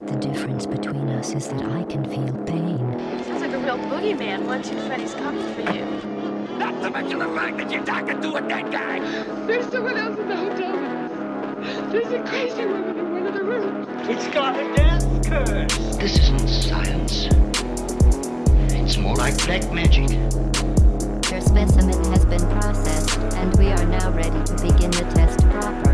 The difference between us is that I can feel pain. Sounds like a real boogeyman once Freddy's coming for you. Not to mention the fact that you're talking to a dead guy. There's someone else in the hotel with us. There's a crazy woman in one of the rooms. It's got a death curse. This isn't science. It's more like black magic. Your specimen has been processed, and we are now ready to begin the test proper.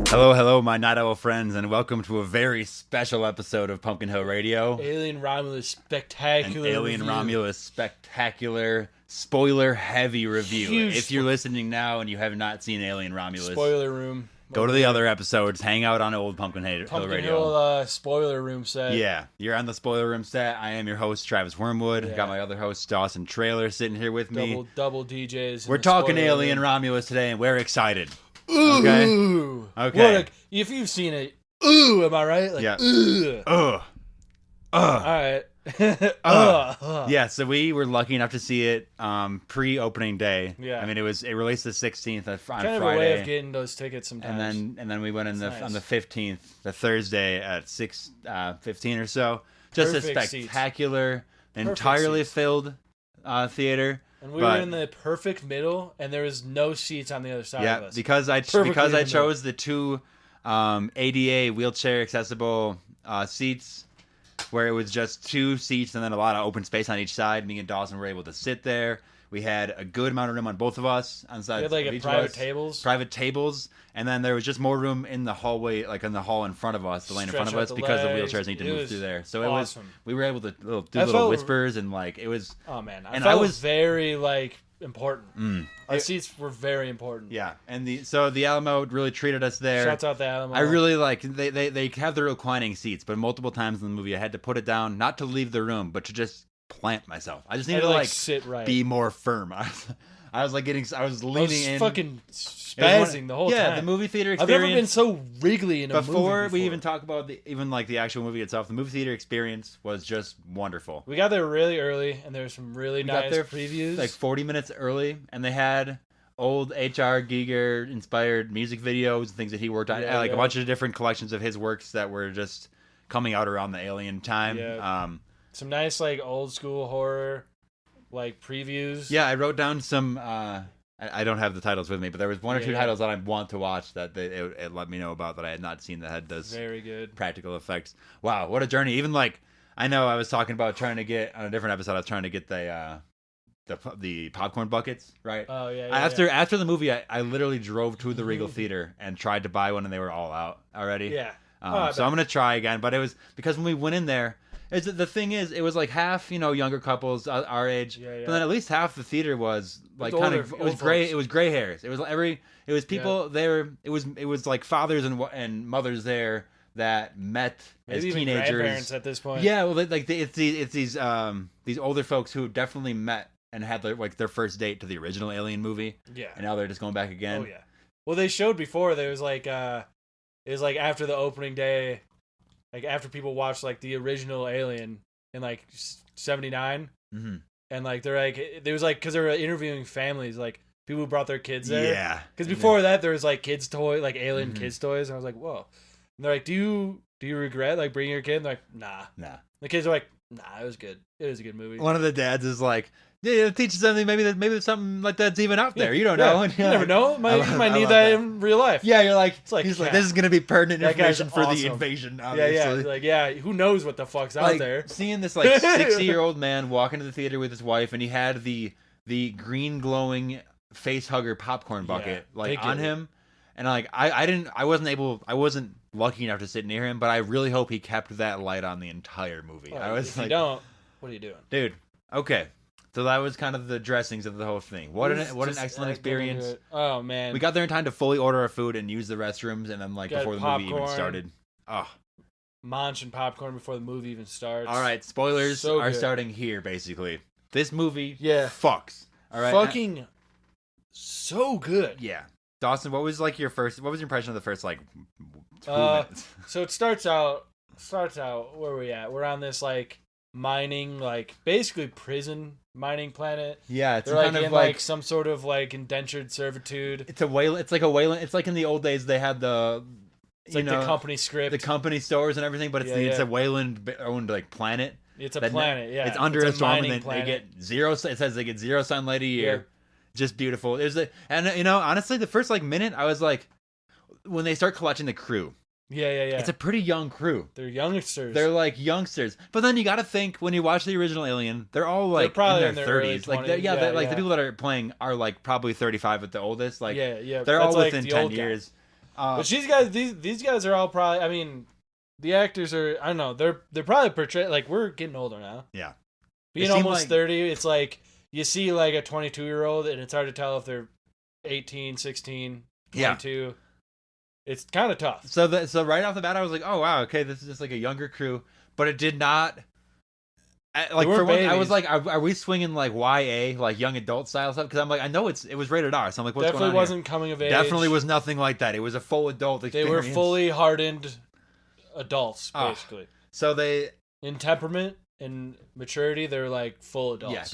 Hello, my Night Owl friends, and welcome to a very special episode of Pumpkinhillradio. Alien Romulus spectacular An Alien review. Romulus spectacular, spoiler-heavy review. Huge if you're listening now and you have not seen Alien Romulus, Spoiler room. go to the other episodes, hang out on old Pumpkinhill Radio. Pumpkinhill spoiler room set. Yeah, you're on the spoiler room set. I am your host, Travis Wormwood. Yeah. Got my other host, Dawson Trailer, sitting here with me. Double DJs. in We're the talking spoiler Alien room. Romulus today, and we're excited. Ooh. Okay. What if you've seen it, ooh, am I right? Like, Yeah. Ugh. Ugh. All right. Yeah, so we were lucky enough to see it pre-opening day. Yeah. I mean, it released the 16th on Kind of Friday, a way of getting those tickets sometimes. and then we went in That's on the nice. 15th, the Thursday at 6:15 or so. Just Perfect a seats. spectacular, Perfect entirely seats. filled theater. And we but- were in the perfect middle, and there was no seats on the other side Yeah, of us. because I Perfectly in the chose the two ADA wheelchair accessible seats, where it was just two seats and then a lot of open space on each side. Me and Dawson were able to sit there. We had a good amount of room on both of us on We sides had like of a each of private us. tables. Private tables, and then there was just more room in the hallway, like in the hall in front of us, the lane in front of Stretch out us, the because the legs. wheelchairs need to It move was through there. So awesome. we were able to do I little felt- whispers, and like it was. Oh man, I And felt I was- very like important. Our It- seats were very important. Yeah, and the Alamo really treated us there. Shouts out the Alamo. I really like they have the reclining seats, but multiple times in the movie I had to put it down, not to leave the room, but to just plant myself. I just I had needed to like sit right. be more firm. I was like I was I leaning was in. fucking It was spazzing the whole time. Yeah, the movie theater I've never been experience. so wriggly in a movie Before we before. even talk about the actual movie itself, the movie theater experience was just wonderful. We got there really early, and there were some really We got nice there previews. like 40 minutes early, and they had old H.R. Giger inspired music videos and things that he worked on, Yeah, like yeah. a bunch of different collections of his works that were just coming out around the Alien time. Yeah. Some nice like old school horror like previews. Yeah, I wrote down some. I don't have the titles with me, but there was one or Yeah, two yeah. titles that I want to watch that it let me know about that I had not seen that had those Very good. practical effects. Wow, what a journey! Even like I know I was talking about trying to get on a different episode. I was trying to get the popcorn buckets, right? Oh yeah. After the movie, I literally drove to the Regal Theater and tried to buy one, and they were all out already. Yeah. I So I'm gonna try again, but it was because when we went in there, the thing is, it was like half younger couples our age, Yeah, yeah. but then at least half the theater was like With kind older- of it old was gray. folks. It was gray hairs. It was people there. It was like fathers and mothers there that met as Maybe even teenagers. grandparents at this point. Yeah, well, it's these older folks who definitely met and had their first date to the original Alien movie, Yeah. and now they're just going back again. Oh yeah. Well, they showed before there was like it was like after the opening day, like after people watched like the original Alien in like '79, Mm-hmm. and like they're like there was like because they were interviewing families like people who brought their kids there. Yeah, Because before that there was like kids toy like Alien Mhm. kids toys, and I was like whoa. And they're like, do you regret like bringing your kid? And they're like, nah. nah. The kids are like, nah, it was good. It was a good movie. One of the dads is like, yeah, teach you something. Maybe there's something like that's even out there. You don't Yeah, know. You never know. You might I need love that that. in real life. Yeah, you're like, It's like, he's like, yeah. this is gonna be pertinent That guy's information for the awesome. invasion. Yeah, Obviously. yeah. Like, yeah, who knows what the fuck's out Like, there? seeing this like 60-year-old man walk into the theater with his wife, and he had the green glowing face hugger popcorn bucket they like get on it. him, and like I wasn't lucky enough to sit near him, but I really hope he kept that light on the entire movie. I was if like, you don't, what are you doing? dude, okay. So that was kind of the dressings of the whole thing. What an Just excellent get into experience. it. Oh man, We got there in time to fully order our food and use the restrooms, and then like Got before the movie even popcorn. started. Oh, munching popcorn before the movie even starts. all right. Spoilers So are good. starting here. Basically, this movie, Yeah. fucks. All right, Fucking so good. yeah. Dawson, what was your impression of the first like 2 Uh, minutes? So it starts out. Where are we at? We're on this like mining, like basically prison mining planet. Yeah, it's They're like kind of in like some sort of like indentured servitude. it's a whale. It's like a whale. It's like in the old days they had the. It's like the company script, the company stores and everything, but it's a Wayland owned like planet. It's a planet, yeah. It's under a storm, and they get zero. It says they get 0 sunlight a year. Yeah. Just beautiful. And you know, honestly, the first like minute, I was like, when they start collecting the crew. Yeah. It's a pretty young crew. They're youngsters. They're like youngsters, but then you got to think when you watch the original Alien, they're all like probably in their 30s. Like the people that are playing are like probably 35 at the oldest. Like yeah. they're all like within 10 years. But these guys are all probably. I mean, the actors are. I don't know. They're probably portrayed like we're getting older now. Yeah, Being almost 30, it's like you see like a 22-year-old, and it's hard to tell if they're 18, 16, 22. Yeah. It's kind of tough. So right off the bat, I was like, oh wow, okay, this is just like a younger crew, but it did not. Like for one, I was like, are we swinging like YA, like young adult style stuff? Because I'm like, I know it was rated R, so I'm like, what's Definitely going on wasn't here? coming of age. Definitely was nothing like that. It was a full adult experience. They were fully hardened adults, basically. So they in temperament and maturity, they're like full adults.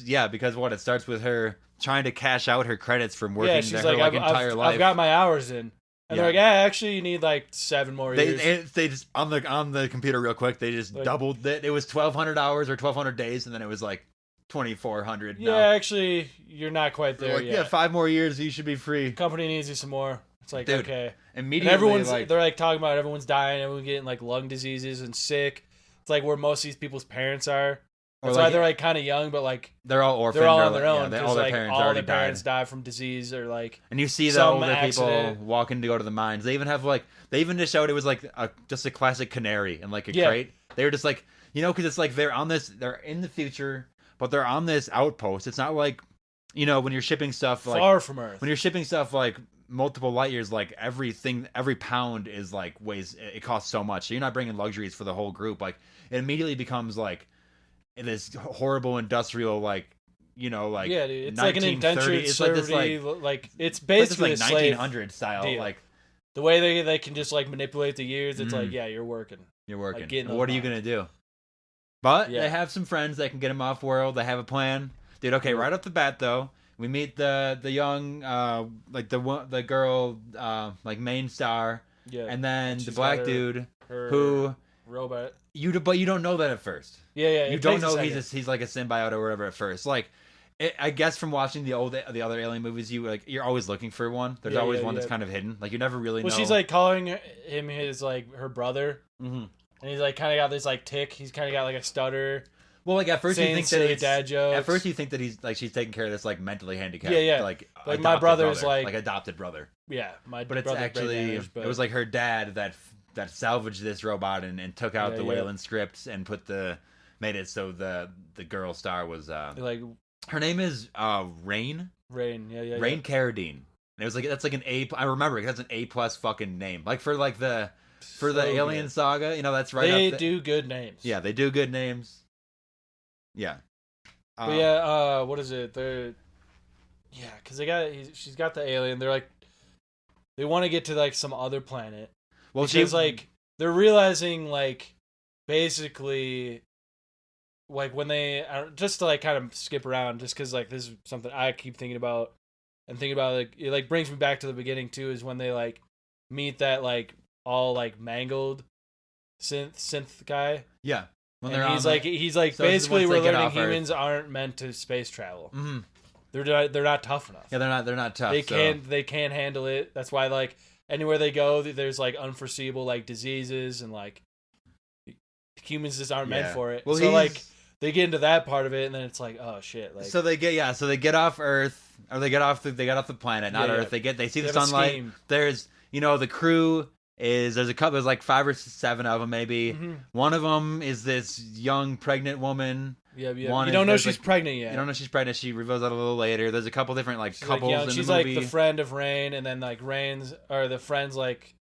Yeah, because what it starts with her trying to cash out her credits from working she's her like, entire life. I've got my hours in. And they're like, actually, you need like 7 more years. They just on the computer real quick. They just doubled it. It was 1,200 hours or 1,200 days, and then it was like 2,400. Yeah, actually, you're not quite there yet. Yeah, 5 more years, you should be free. The company needs you some more. It's like, dude, okay. Immediately, and they're like talking about everyone's dying, everyone getting like lung diseases and sick. It's like where most of these people's parents are. That's why they're like kind of young, but like they're all orphaned. They're all on their own. Yeah, all their like, parents all already their parents died. die from disease or like. And you see the older people walking to go to the mines. They even have like just showed it was like just a classic canary and like a crate. They were just like because it's like they're in the future, but they're on this outpost. It's not like when you're shipping stuff like far from Earth. When you're shipping stuff like multiple light years, like every pound is like weighs. It costs so much. So you're not bringing luxuries for the whole group. Like it immediately becomes like this horrible industrial dude, it's like an indentured servantry, like it's basically like 1900 style deal. Like the way they can just like manipulate the years. It's like you're working like, what are you gonna do? But they have some friends that can get them off world. They have a plan, dude. Okay, right off the bat though, we meet the young the girl like main star, and then the black dude who robot. But you don't know that at first. Yeah. You don't know he's like a symbiote or whatever at first. Like, I guess from watching the other Alien movies, you're always looking for one. There's always one that's kind of hidden. Like you never really know. Well, she's like calling him his like her brother, and he's like kind of got this like tick. He's kind of got like a stutter. Well, like at first you think that dad jokes. At first you think that he's like she's taking care of this like mentally handicapped. Yeah. Like my brother's like adopted brother. Yeah, but it's actually it was like her dad that salvaged this robot and took out the Wayland scripts and made it so the girl star was like her name is Rain. Rain Carradine. And it was like that's like an A. I remember it. That's an A+ fucking name. Like for the Alien saga, that's right. They do good names. Yeah, they do good names. Yeah. But what is it? Because she's got the alien. They're like they want to get to like some other planet. Well, she's like they're realizing like basically like when they just to like kind of skip around just because like this is something I keep thinking about like it like brings me back to the beginning too is when they like meet that like all like mangled synth guy. Yeah. When he's like so basically we're learning humans aren't meant to space travel. Mm-hmm. They're not tough enough. Yeah, they're not tough. They can't handle it. That's why like anywhere they go, there's like unforeseeable like diseases and like humans just aren't meant for it. Well, so like they get into that part of it, and then it's like, oh shit! Like so they get off Earth or they get off the planet, not Earth. They see the sunlight. There's the crew. There's a couple. There's like 5 or 7 of them maybe. Mm-hmm. One of them is this young pregnant woman. Yeah. You don't know she's pregnant yet. You don't know she's pregnant. She reveals that a little later. There's a couple different couples in the movie. She's like the friend of Rain, and then like the friend's like,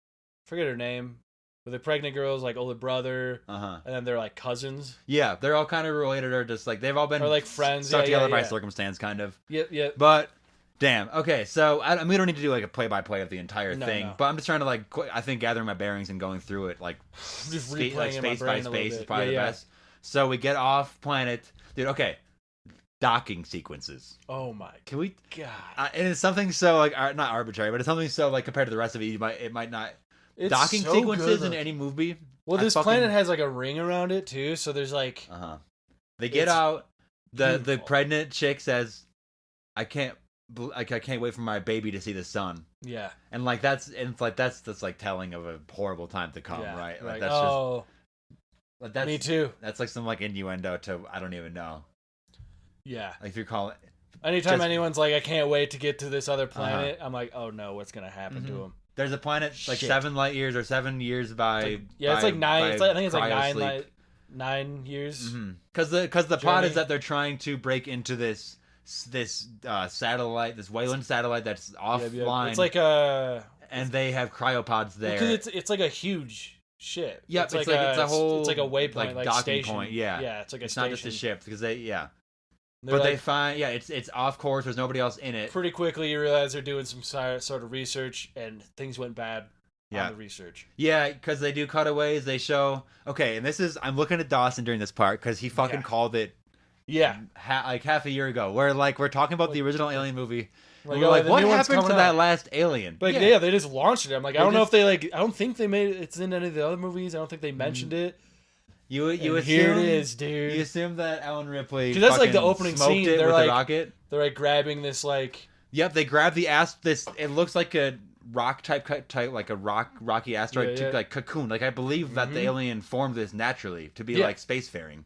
forget her name, but the pregnant girl's like older brother, and then they're like cousins. Yeah, they're all kind of related, or just like they've all been like friends, stuck together by circumstance, kind of. Yeah. But damn. Okay, so we don't need to do like a play-by-play of the entire thing, but I'm just trying to I think gathering my bearings and going through it just replaying space by space is probably the best. So we get off planet, dude. Okay, docking sequences. Oh my Can we? god! And it's something so like not arbitrary, but it's something so like compared to the rest of it, it might not. It's Docking so sequences good, in any movie. Well, this planet has like a ring around it too, so there's like. They get out. The beautiful. pregnant chick says, "I can't wait for my baby to see the sun." Yeah. And like that's like telling of a horrible time to come, right? Like that's just. That's, me too. That's like some like innuendo to I don't even know. Yeah. Like if you're calling. Anytime anyone's like, I can't wait to get to this other planet, I'm like, oh no, what's gonna happen to him? There's a planet like 7 light years or 7 years by. It's like 9. I think it's like cryo-sleep. 9 years. Because the plot is that they're trying to break into this satellite, this Wayland satellite that's offline. It's like and they have cryopods there. Because it's like a huge ship. Yeah, it's like a whole. It's like a waypoint, like docking station. point. Yeah, yeah, it's like a it's station. not just a ship because they They're but like, they find it's off course. There's nobody else in it. Pretty quickly, you realize they're doing some sort of research, and things went bad on the research. Yeah, because they do cutaways. They show and this is I'm looking at Dawson during this part because he fucking called it. Yeah, like half a year ago. Where like we're talking about the original Alien movie. Like, we're like, what happened to that out. last Alien? Like, yeah, they just launched it. I'm like, I don't know if they I don't think they made it. It's in any of the other movies. I don't think they mentioned it. You assume, here it is, dude. You assume that Ellen Ripley. Because that's like the opening scene. They're like, the rocket. They're like grabbing this like. Yep, they grab the this. It looks like a rock type like a rocky asteroid like cocoon. Like I believe that the alien formed this naturally to be like spacefaring.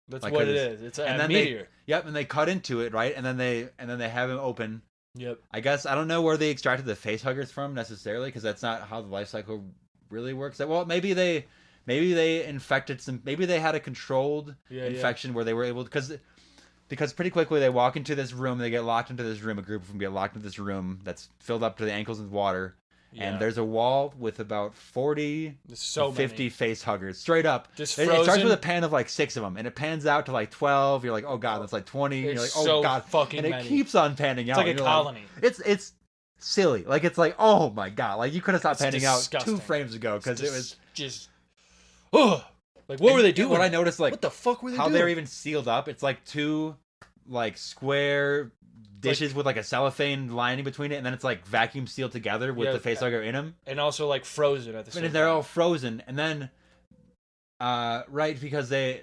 That's like, what it is. It's a meteor. And they cut into it, right? And then they have him open. Yep. I guess I don't know where they extracted the face huggers from necessarily because that's not how the life cycle really works. Well, maybe they infected some. Maybe they had a controlled infection where they were able because pretty quickly they walk into this room. They get locked into this room. A group of them get locked into this room that's filled up to the ankles with water. Yeah. And there's a wall with about 40 to 50 face huggers straight up. Just frozen. It starts with a pan of like 6 of them, and it pans out to like 12. You're like, oh god, that's like 20. You're like, oh so god, fucking and many. It keeps on panning out. It's like a colony. Like, it's silly. Like it's like, oh my god, like you could have stopped panning disgusting. out 2 frames ago because it was just. Oh, like what were they doing? What I noticed, like, what the fuck were they doing? How they're even sealed up. It's like 2 like square dishes with like a cellophane lining between it, and then it's like vacuum sealed together with the facehugger in them, and also like frozen at the same time. And they're all frozen, and then right because they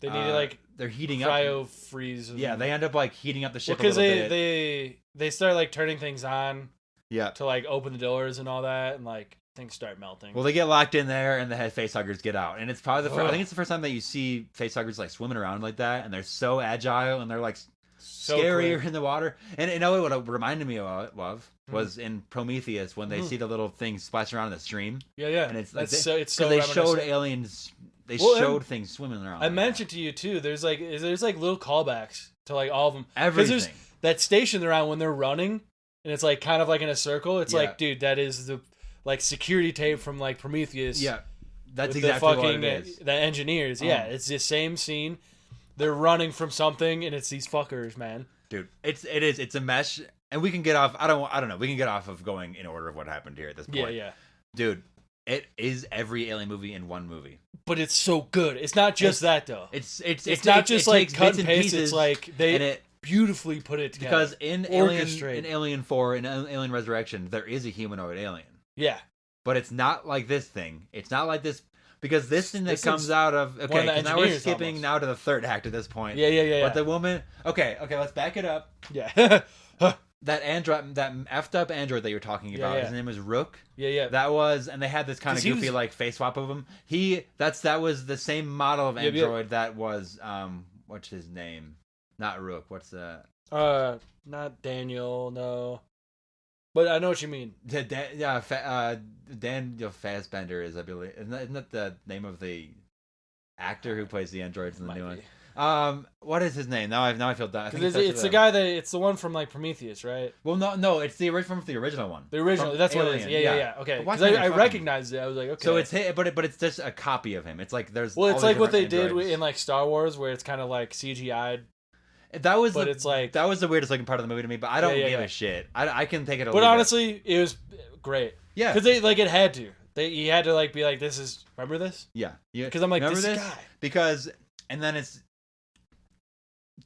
need to like they're heating cryo freeze. Yeah, they end up like heating up the ship because a little bit. They start like turning things on. Yeah. To like open the doors and all that, and like things start melting. Well, they get locked in there, and the facehuggers get out, and it's probably the first, I think it's the first time that you see facehuggers like swimming around like that, and they're so agile, and they're like scarier quick in the water. And you know what it reminded me of was in Prometheus when they see the little things splashing around in the stream. Yeah. And it's like it's so they showed aliens. They showed things swimming around. I mentioned to you too. There's like little callbacks to like all of them. Everything. There's that station they're on when they're running, and it's like kind of like in a circle. It's like, dude, that is the like security tape from like Prometheus. Yeah, that's exactly what it is. The engineers. Yeah, it's the same scene. They're running from something, and it's these fuckers, man. Dude, it's a mesh, and we can get off. I don't know. We can get off of going in order of what happened here at this point. Yeah. Dude, it is every alien movie in one movie. But it's so good. It's not just that though. It's not just like cut and paste. Pieces, it's like they beautifully put it together. Because in Alien 4, in Alien Resurrection, there is a humanoid alien. Yeah. But it's not like this thing. It's not like this. Because this thing that comes out of... Okay, because now we're skipping now to the third act at this point. Yeah. But the woman... Okay, let's back it up. Yeah. That android, that effed up android that you're talking about, his name was Rook. Yeah. That was... And they had this kind of goofy, like, face swap of him. That was the same model of android that was... what's his name? Not Rook. What's that? Not Daniel, no. But I know what you mean. Daniel Fassbender is, I believe. Isn't that the name of the actor who plays the androids in the new one? What is his name? Now I feel dumb. It's the guy that it's the one from like Prometheus, right? Well, no, it's the original from the original one. The original, that's Alien. What it is. Yeah. Okay, because I recognized it. I was like, okay. So it's but it's just a copy of him. It's like there's. Well, it's like what they did in like Star Wars, where it's kind of like CGI'd. It's like that was the weirdest looking part of the movie to me, but I don't give a shit. I can take it. But honestly, it was great. Yeah, because they like it had to. He had to like be like, this is remember this. Yeah, because I'm like, remember this guy. Because and then it's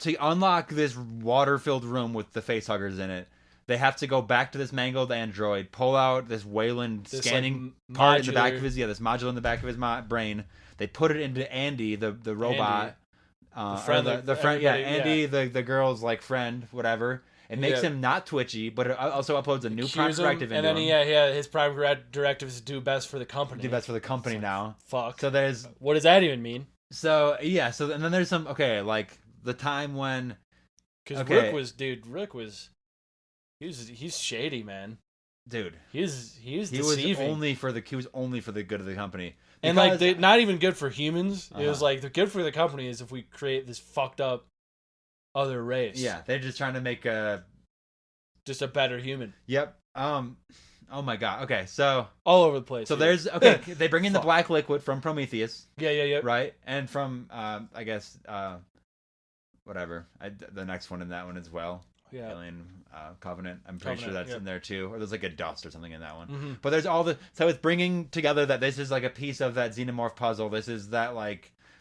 to unlock this water-filled room with the facehuggers in it, they have to go back to this mangled android, pull out this Wayland scanning part in the back of his this module in the back of his brain. They put it into Andy, the robot, the friend, Andy, the girl's like friend, whatever. It makes him not twitchy, but it also uploads a new prime directive into him. And then his prime directive is do best for the company. Do best for the company now. Fuck. So there's what does that even mean? So yeah, and then there's some like the time when because Rick was he's shady, man. Dude, he's deceiving. He was only for the good of the company. And like not even good for humans. It was like the good for the company is if we create this fucked up other race. Yeah, they're just trying to make just a better human. Yep. Oh my god. Okay, so all over the place. So there's they bring in the black liquid from Prometheus. Yeah. Right, and from I guess whatever the next one in that one as well. Yeah. Alien Covenant. I'm pretty sure that's in there too. Or there's like a dust or something in that one. Mm-hmm. But there's all so it's bringing together that this is like a piece of that xenomorph puzzle. This is that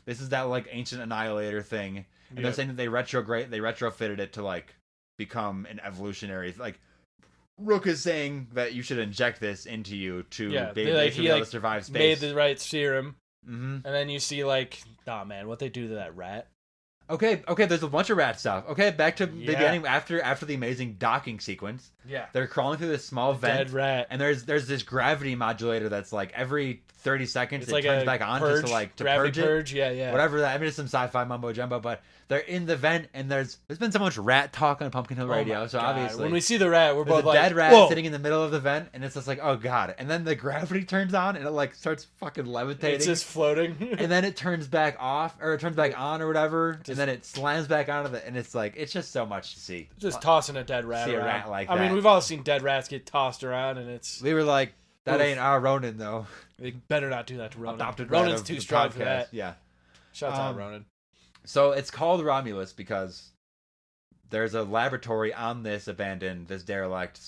ancient annihilator thing. And they're saying that they retrofitted it to like become an evolutionary like Rook is saying that you should inject this into you to be able to survive space. Made the right serum. Mm-hmm. And then you see like, oh man, what they do to that rat. Okay, there's a bunch of rat stuff. Okay, back to beginning after the amazing docking sequence. Yeah. They're crawling through this small vent. Dead rat. And there's this gravity modulator that's like every 30 seconds it turns back on purge, just to gravity purge it. Yeah. Whatever that. I mean, it's some sci-fi mumbo jumbo, but they're in the vent and there's been so much rat talk on Pumpkinhillradio, so obviously when we see the rat, we're both like, dead rat sitting in the middle of the vent, and it's just like, oh god. And then the gravity turns on and it like starts fucking levitating. It's just floating. And then it turns back off or it turns back on or whatever, and then it slams back onto and it's like it's just so much to see. Just tossing a dead rat. See around. A rat like that. I mean, we've all seen dead rats get tossed around, and it's. We were like, that ain't our Ronin though. They better not do that to Ronin. Adopted Ronin's too strong for that. Yeah. Shouts out Ronin. So it's called Romulus because there's a laboratory on this derelict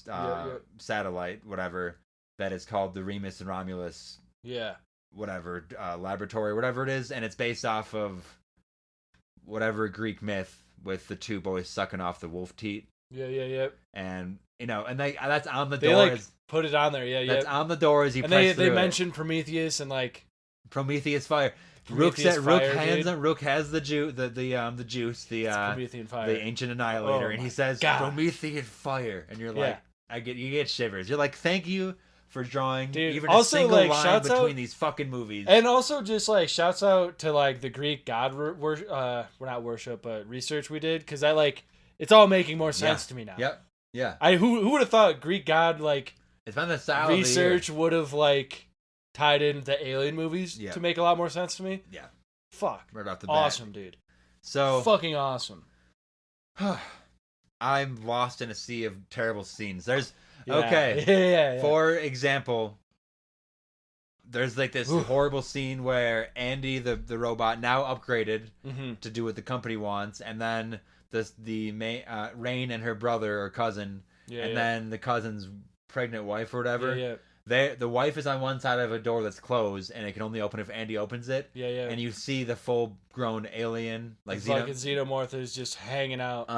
satellite, whatever, that is called the Remus and Romulus. Yeah. Whatever laboratory, whatever it is, and it's based off of whatever Greek myth with the two boys sucking off the wolf teat. Yeah. And and that's on the they door. like put it on there. Yeah. That's on the door as he. And they mentioned Prometheus and like Prometheus fire. Rook has the juice, Promethean fire, the ancient annihilator, and he says Promethean fire, and you're like, you get shivers. You're like, thank you for drawing even a single line between these fucking movies, and also just like shouts out to like the Greek god not worship, but research we did because that like it's all making more sense to me now. Yep. Yeah. Who would have thought Greek god like it's been the style research would have like tied in the Alien movies to make a lot more sense to me. Yeah. Fuck. Right off the bat. Awesome, dude. So fucking awesome. I'm lost in a sea of terrible scenes. There's Yeah. For example, there's like this horrible scene where Andy the robot now upgraded to do what the company wants, and then Rain and her brother or cousin, then the cousin's pregnant wife or whatever. Yeah. The wife is on one side of a door that's closed, and it can only open if Andy opens it. Yeah. And you see the full-grown alien, like fucking xenomorph is just hanging out.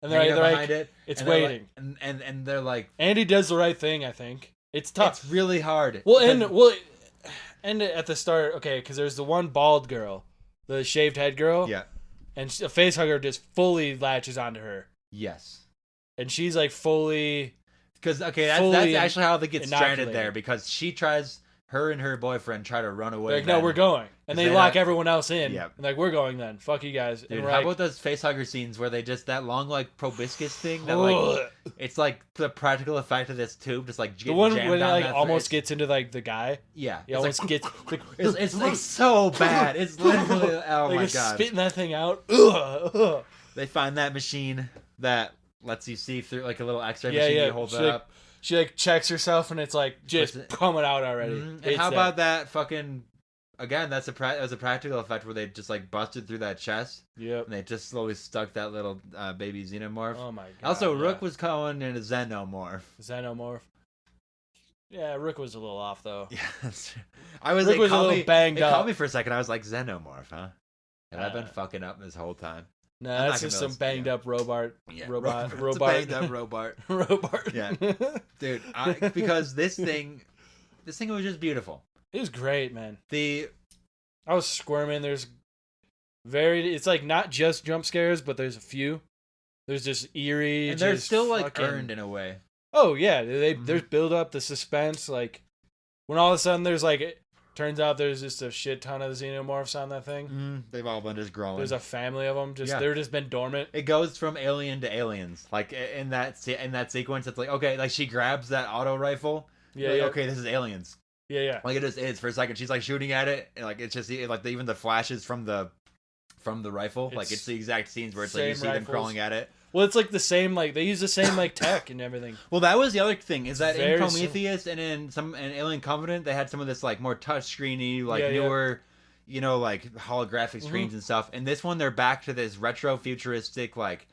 And they're behind it. It's waiting. And they're like, Andy does the right thing. I think it's tough. It's really hard. And at the start, okay, because there's the one bald girl, the shaved head girl. Yeah. And a facehugger just fully latches onto her. Yes. And she's like fully. Because that's actually how they get stranded there. Because her and her boyfriend try to run away. Like, no, we're going, and they lock everyone else in. Yep. And like, we're going then. Fuck you guys. Dude, how about those facehugger scenes where they just that long like proboscis thing that like it's like the practical effect of this tube just like the one when it like almost gets into like the guy. Yeah, he almost gets. It's like so bad. It's literally oh my god, spitting that thing out. They find that machine that lets you see through like a little X-ray machine. You hold it up. She like checks herself and it's like just coming out already. Mm-hmm. And how about that fucking again? That was a practical effect where they just like busted through that chest. Yep. And they just slowly stuck that little baby xenomorph. Oh my god. Also, Rook was calling in a xenomorph. Yeah, Rook was a little off though. Yeah, that's true. Rook was a little banged up. It caught me for a second. I was like, xenomorph, huh? Have I been fucking up this whole time? No, I'm that's not just gonna some banged up robot. Yeah, Robot. It's a banged up robot. Robot. Yeah, dude. Because this thing was just beautiful. It was great, man. I was squirming. It's like not just jump scares, but there's a few. There's just eerie. and they're just still like fucking- earned in a way. Oh yeah, there's build up, the suspense. Like when all of a sudden there's like, turns out there's just a shit ton of xenomorphs on that thing. They've all been just growing. There's a family of them. Yeah. They're just been dormant. It goes from alien to aliens. Like in that sequence, it's like, okay, like she grabs that auto rifle. Yeah, like, yeah. okay, this is aliens. Yeah. Like it just is for a second. She's like shooting at it, and like it's just like even the flashes from the rifle. Like it's the exact scenes where it's like you see them rifles. crawling at it. Well, it's like the same. Like they use the same like tech and everything. Well, that was the other thing is that in Very Prometheus and in Alien Covenant, they had some of this like more touch screeny, like Yeah, yeah. newer, like holographic screens and stuff. And this one, they're back to this retro futuristic like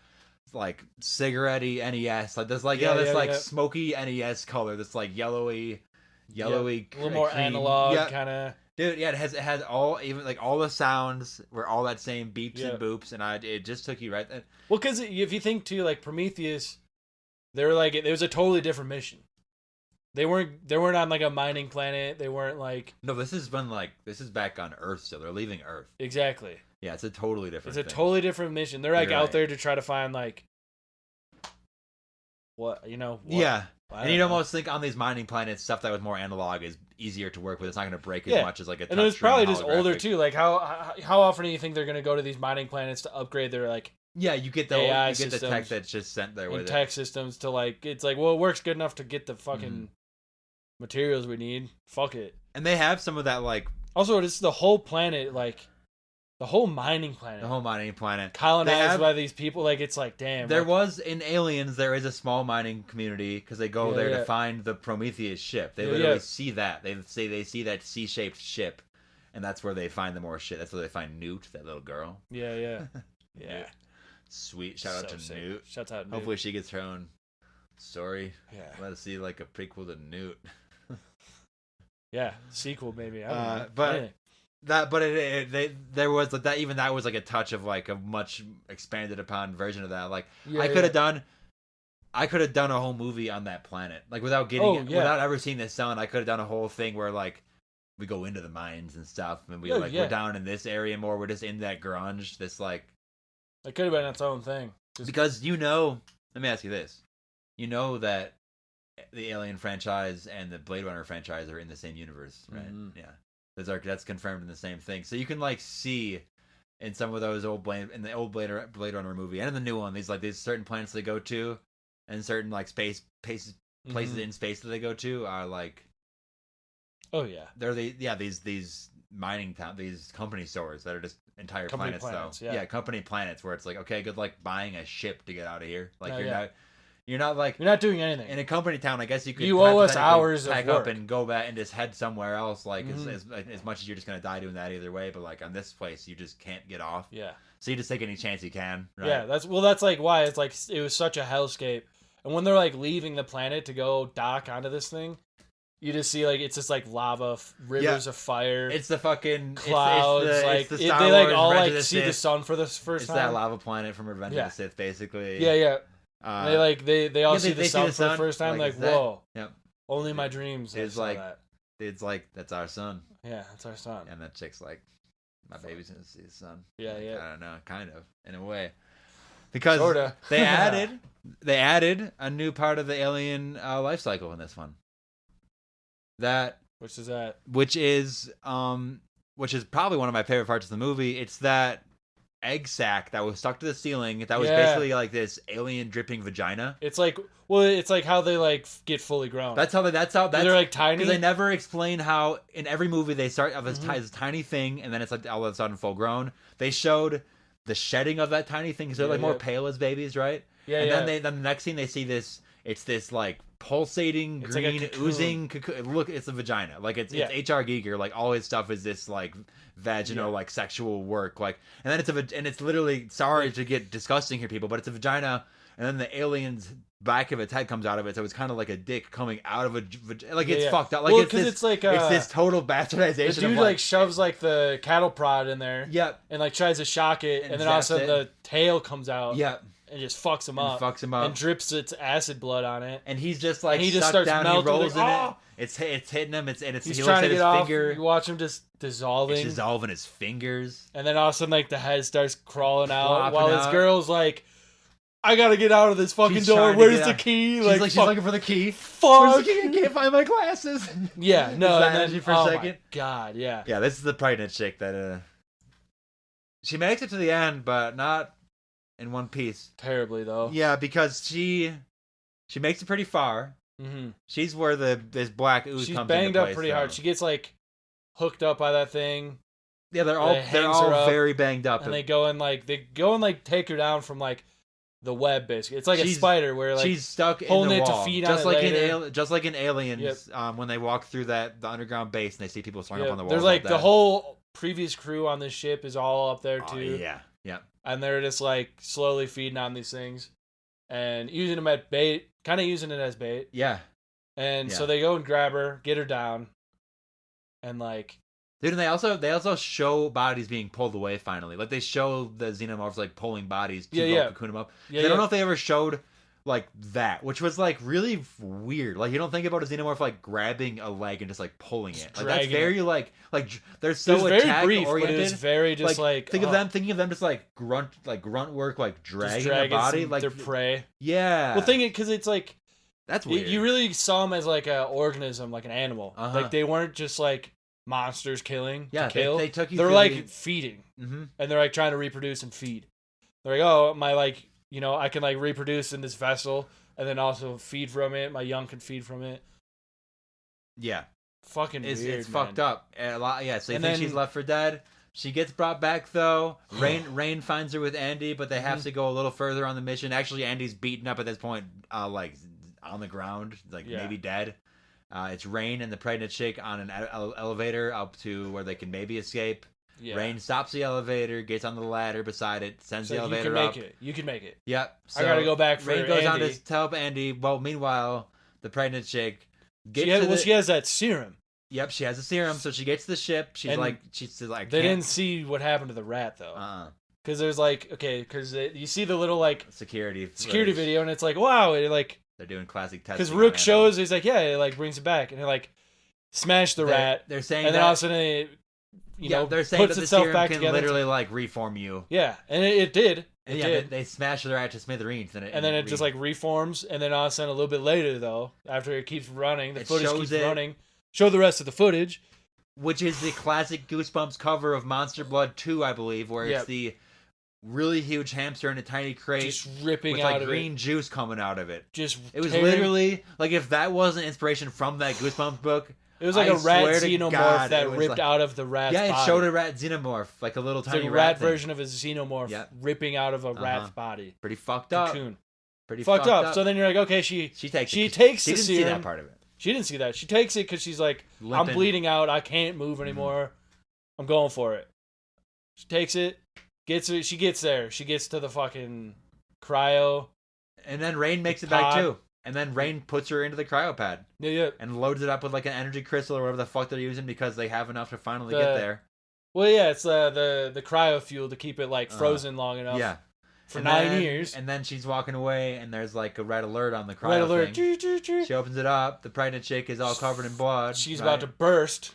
cigarette-y NES, like this like smoky NES color, this like yellowy, a little more cream. analog Yeah. kind of. Dude, yeah, it has all even like all the sounds were all that same beeps Yeah. and boops, and it just took you right. Well, because if you think too, like Prometheus, they were like it was a totally different mission. They weren't on like a mining planet. They weren't like No, this is back on Earth still. They're leaving Earth. exactly. Yeah, it's a totally different. It's a thing. totally different mission. They're like You're out right. there to try to find like what. Yeah. I And don't you'd know. almost think on these mining planets, stuff that was more analog is easier to work with. It's not going to break as Yeah. much as like a. And it was touchscreen probably just older holographic. too. Like how often do you think they're gonna go to these mining planets to upgrade their like Yeah, you get the AI you get the tech systems that's just sent there with and it. tech systems to like it's like well it works good enough to get the fucking Mm-hmm. materials we need. Fuck it. And they have some of that like Also, it's the whole planet like the whole mining planet. the whole mining planet. colonized They have- by these people. Like it's like damn. There like, was in Aliens, there is a small mining community because they go Yeah, there yeah. to find the Prometheus ship. They Yeah, literally yeah. see that. They see that C-shaped ship, and that's where they find the more shit. That's where they find Newt, that little girl. yeah. Sweet. Shout out So to sick. Newt. Shout out. Newt. Hopefully she gets her own story. Yeah. Let us see like a prequel to Newt. Yeah. Sequel maybe. I don't know. but Anything. there was like that. Even that was like a touch of like a much expanded upon version of that. Like Yeah, I could yeah. have done a whole movie on that planet. Like without without ever seeing this sound, I could have done a whole thing where like we go into the mines and stuff, and Yeah, yeah. we're down in this area more. We're just in that grunge. This like It could have been its own thing. because let me ask you this: that the Alien franchise and the Blade Runner franchise are in the same universe, right? Mhm. Yeah. That's confirmed in the same thing. So you can like see in some of those in the old Blade Runner movie and in the new one, these certain planets they go to, and certain like places Mhm. in space that they go to are like Oh yeah. they're these mining these company stores that are just entire Company planets though. planets, yeah. Company planets where it's like okay, good like buying a ship to get out of here. Like Yeah, you're not like You're not doing anything. in a company town, I guess you could. You owe us hypothetically hours of pack up work. and go back and just head somewhere else. Like Mhm. as much as you're just gonna die doing that either way. But like on this place, you just can't get off. Yeah. So you just take any chance you can. Right? Yeah, that's like why it's like it was such a hellscape. And when they're like leaving the planet to go dock onto this thing, you just see like it's just like lava, rivers of fire, It's the fucking clouds. It's the they Star like Wars all Revenge like of the see the Sith. sun for the first It's time. that lava planet from Revenge Yeah. of the Sith, basically. Yeah. Uh, they all yeah, see they the see sun the for the sun, first time. like, Like is that- whoa, Yep. only my dreams. It's saw like- that. It's like that's our son, Yeah, that's our son. and that chick's like, my baby's gonna see his son. Yeah, Like, yeah. I don't know, kind of in a way, because Sorta. they added a new part of the alien life cycle in this one. Which is that? Which is probably one of my favorite parts of the movie. It's that egg sac that was stuck to the ceiling. That was Yeah. basically like this alien dripping vagina. It's like how they like get fully grown. That's how they're like tiny. because they never explain how in every movie they start of Mm-hmm. this tiny thing and then it's like all of a sudden full grown. They showed the shedding of that tiny thing because they're like more pale as babies, right? Yeah, and yeah. then the next scene they see this. It's this like pulsating It's like a green cocoon. oozing cocoon. Look, it's a vagina. Like it's H.R. Giger. Like all his stuff is this like vaginal like sexual work. Like and then it's literally sorry to get disgusting here, people, but it's a vagina. And then the aliens back of its head comes out of it, so it's kind of like a dick coming out of like it's Yeah. fucked up. Like Well, it's 'cause this, it's like, it's this total bastardization. The dude of like shoves like the cattle prod in there. Yep. And like tries to shock it, and then zaps also it. the tail comes out. Yep. And just fucks him up. And drips its acid blood on it. And he's just like and he just stuck starts down. melting. He rolls like, in oh! it. It's hitting him. He's trying to get off. Finger. You watch him just dissolving. It's dissolving his fingers. And then all of a sudden, like the head starts crawling out, Flopping while this out. girl's like, "I gotta get out of this fucking door. Where's the key?" She's looking for the key. Fuck. Where's the key? I can't find my glasses. Yeah, no. And then for a second. My God, yeah. Yeah, this is the pregnant chick that she makes it to the end, but not in one piece. Terribly though. Yeah, because she makes it pretty far. Mm-hmm. She's where this black ooze She's comes banged into up place, pretty though. hard. She gets like hooked up by that thing. Yeah, they're all very banged up. And they go and take her down from like the web basically. It's like a spider where like she's stuck holding in the it wall. to feed just on like it later. just like in Aliens, Yep. when they walk through the underground base and they see people throwing up on the walls. There's like the whole previous crew on this ship is all up there too. Yeah. And they're just like slowly feeding on these things and using them at bait, kind of using it as bait. Yeah. And so they go and grab her, get her down, and like, dude, and they also show bodies being pulled away finally. Like they show the xenomorphs like pulling bodies to go cocoon them up. I don't know if they ever showed like that, which was like really weird. Like you don't think about a xenomorph like grabbing a leg and just like pulling it. Like that's very like they're so attack very brief, oriented. But it was very just like thinking of them just like grunt work, like dragging their body like their prey. Yeah. Well, thinking because it's like that's weird. You really saw them as like an organism, like an animal. Like they weren't just like monsters killing to kill. They took you. They're like feeding, mm-hmm. and they're like trying to reproduce and feed. They're like, oh, my like. I can like reproduce in this vessel and then also feed from it. My young can feed from it. Yeah. Fucking weird, it's man. fucked up. A lot, yeah, so you think she's left for dead. She gets brought back though. Rain finds her with Andy, but they have to go a little further on the mission. Actually, Andy's beaten up at this point, like on the ground, maybe dead. It's Rain and the pregnant chick on an elevator up to where they can maybe escape. Yeah. Rain stops the elevator, gets on the ladder beside it, sends the elevator up. You can make it. Yep. So I gotta go back for Rain goes Andy. on to help Andy. Well, meanwhile, the pregnant chick she has that serum. Yep, she has a serum, so she gets to the ship. She's like, they didn't see what happened to the rat though. Because there's like, because you see the little like security video, and it's like, wow, it like they're doing classic testing. Because Rook shows, he's like, yeah, it like brings it back, and it like smash the rat. They're saying, and then all of a sudden it, they're saying puts that the itself serum back can together. literally like reform you. Yeah, and it did. It did. They smash the rat to smithereens, and then it just like reforms, and then all of a sudden a little bit later though, after it keeps running, the footage keeps running. Show the rest of the footage, which is the classic Goosebumps cover of Monster Blood 2, I believe, where it's the really huge hamster in a tiny crate, just ripping with out like of green juice coming out of it. It was literally like if that wasn't inspiration from that Goosebumps book. It was like a rat xenomorph that ripped out of the rat's body. Yeah, it showed a rat xenomorph, like a little tiny rat version of a xenomorph ripping out of a rat's body. Pretty fucked up. Pretty fucked up. So then you're like, okay, she takes the serum. She didn't see that part of it. She didn't see that. She takes it because she's like, I'm bleeding out. I can't move anymore. I'm going for it. She takes it, gets it. She gets there. She gets to the fucking cryo. And then Rain makes it back too. And then Rain puts her into the cryopad. Yeah. And loads it up with like an energy crystal or whatever the fuck they're using because they have enough to finally get there. Well, yeah, it's the cryo fuel to keep it like frozen long enough. Yeah. For 9 years. And then she's walking away and there's like a red alert on the cryo thing. She opens it up. The pregnant chick is all covered in blood. She's about to burst.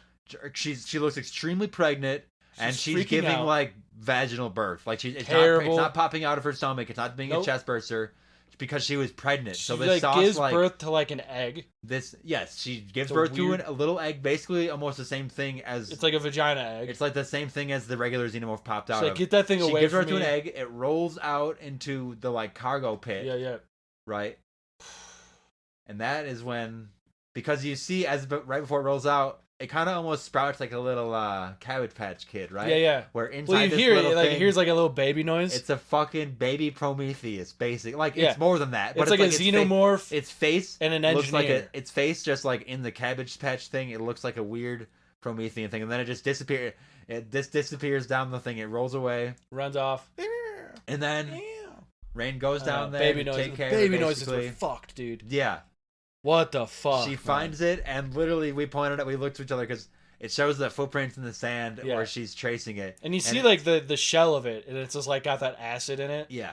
She looks extremely pregnant. And she's giving like vaginal birth. Like it's not popping out of her stomach. It's not being a chest burster. Because she was pregnant, so this sauce gives birth to like an egg. She gives birth to a little egg, basically almost the same thing as it's like a vagina egg. It's like the same thing as the regular xenomorph popped out of. Get that thing away from me. She gives birth to an egg. It rolls out into the like cargo pit. Yeah. Right. And that is when, because you see right before it rolls out, it kind of almost sprouts like a little Cabbage Patch Kid, right? Yeah. Where inside you hear it, like it hears like a little baby noise. It's a fucking baby Prometheus, basically. Like it's more than that. But it's like a xenomorph. Its face and an engineer. Looks like its face just like in the Cabbage Patch thing. It looks like a weird Promethean thing, and then it just disappears. It disappears down the thing. It rolls away, runs off, and then Rain goes down there baby to noises. take care Baby of it, noises were basically. fucked, dude. Yeah. What the fuck? She finds it, and literally we pointed at, we looked to each other because it shows the footprints in the sand where she's tracing it. And you see like the shell of it, and it's just like got that acid in it. Yeah.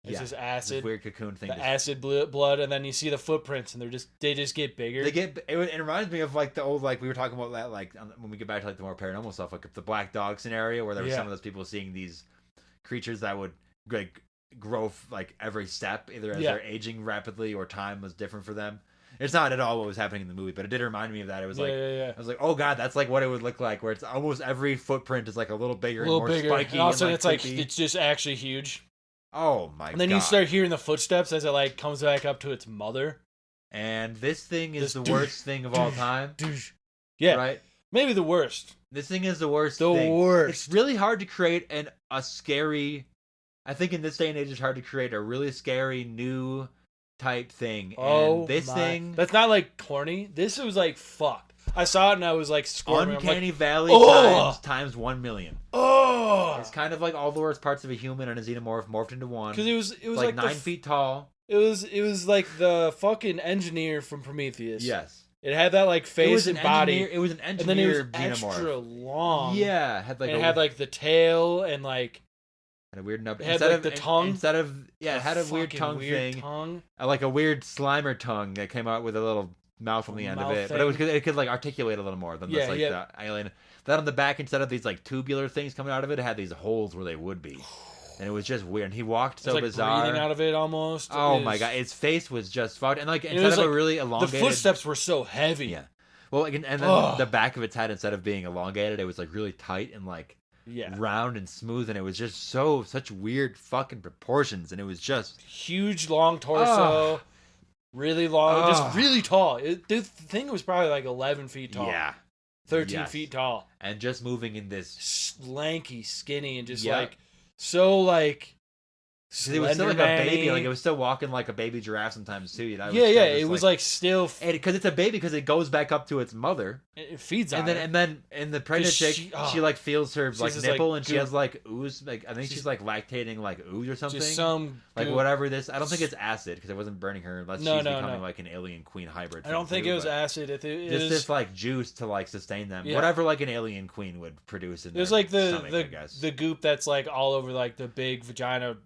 It's just acid. This weird cocoon thing. The acid blood, and then you see the footprints, and they just get bigger. It reminds me of like the old, like we were talking about that, like when we get back to like the more paranormal stuff, like the Black Dog scenario where there were some of those people seeing these creatures that would like grow like every step, either as they're aging rapidly or time was different for them. It's not at all what was happening in the movie, but it did remind me of that. It was I was like, oh god, that's like what it would look like, where it's almost every footprint is like a little bigger, and more spiky, and also and, it's creepy. like it's just actually huge. Oh my god! And then you start hearing the footsteps as it like comes back up to its mother. And this thing is the worst thing of all time. Yeah, right. Maybe the worst. This thing is the worst. The thing. worst. It's really hard to create a scary. I think in this day and age, it's hard to create a really scary new type thing. Oh, and this thing. That's not like corny. This was like fucked. I saw it and I was like squirming. Uncanny like, Valley times 1 million. Oh, it's kind of like all the worst parts of a human and a xenomorph morphed into one. Because it was like 9 feet tall. It was like the fucking engineer from Prometheus. Yes. It had that like face and body. It was an engineer, and then it was xenomorph. Extra long. Yeah, it had like the tail and like. Had a weird nub. It had like the tongue. Instead of it had a weird tongue thing. Like a weird Slimer tongue that came out with a little mouth on the end of it. But it could like articulate a little more than just like the alien. That on the back, instead of these like tubular things coming out of it, it had these holes where they would be. And it was just weird. And he walked so like bizarre. Breathing out of it almost. Oh my god, his face was just fucked. And like instead of a really elongated, the footsteps were so heavy. Yeah. Well, and then the back of its head, instead of being elongated, it was like really tight and like round and smooth, and it was just such weird fucking proportions, and it was just huge, long torso, really long, just really tall. The thing was probably like 11 feet tall. Yeah. 13 feet tall. And just moving in this lanky, skinny, and just like so like it was still like a baby, like it was still walking like a baby giraffe sometimes too. It was like still because it's a baby, because it goes back up to its mother. It feeds on it. And then in the pregnant chick, she like feels her like nipple, like, and she has like ooze. Like I think she's like lactating like ooze or something. Just some like whatever this. I don't think it's acid because it wasn't burning her unless she's becoming like an alien queen hybrid. I don't think it was acid. Just this like juice to like sustain them. Yeah. Whatever like an alien queen would produce in their like the goop that's like all over like the big vagina.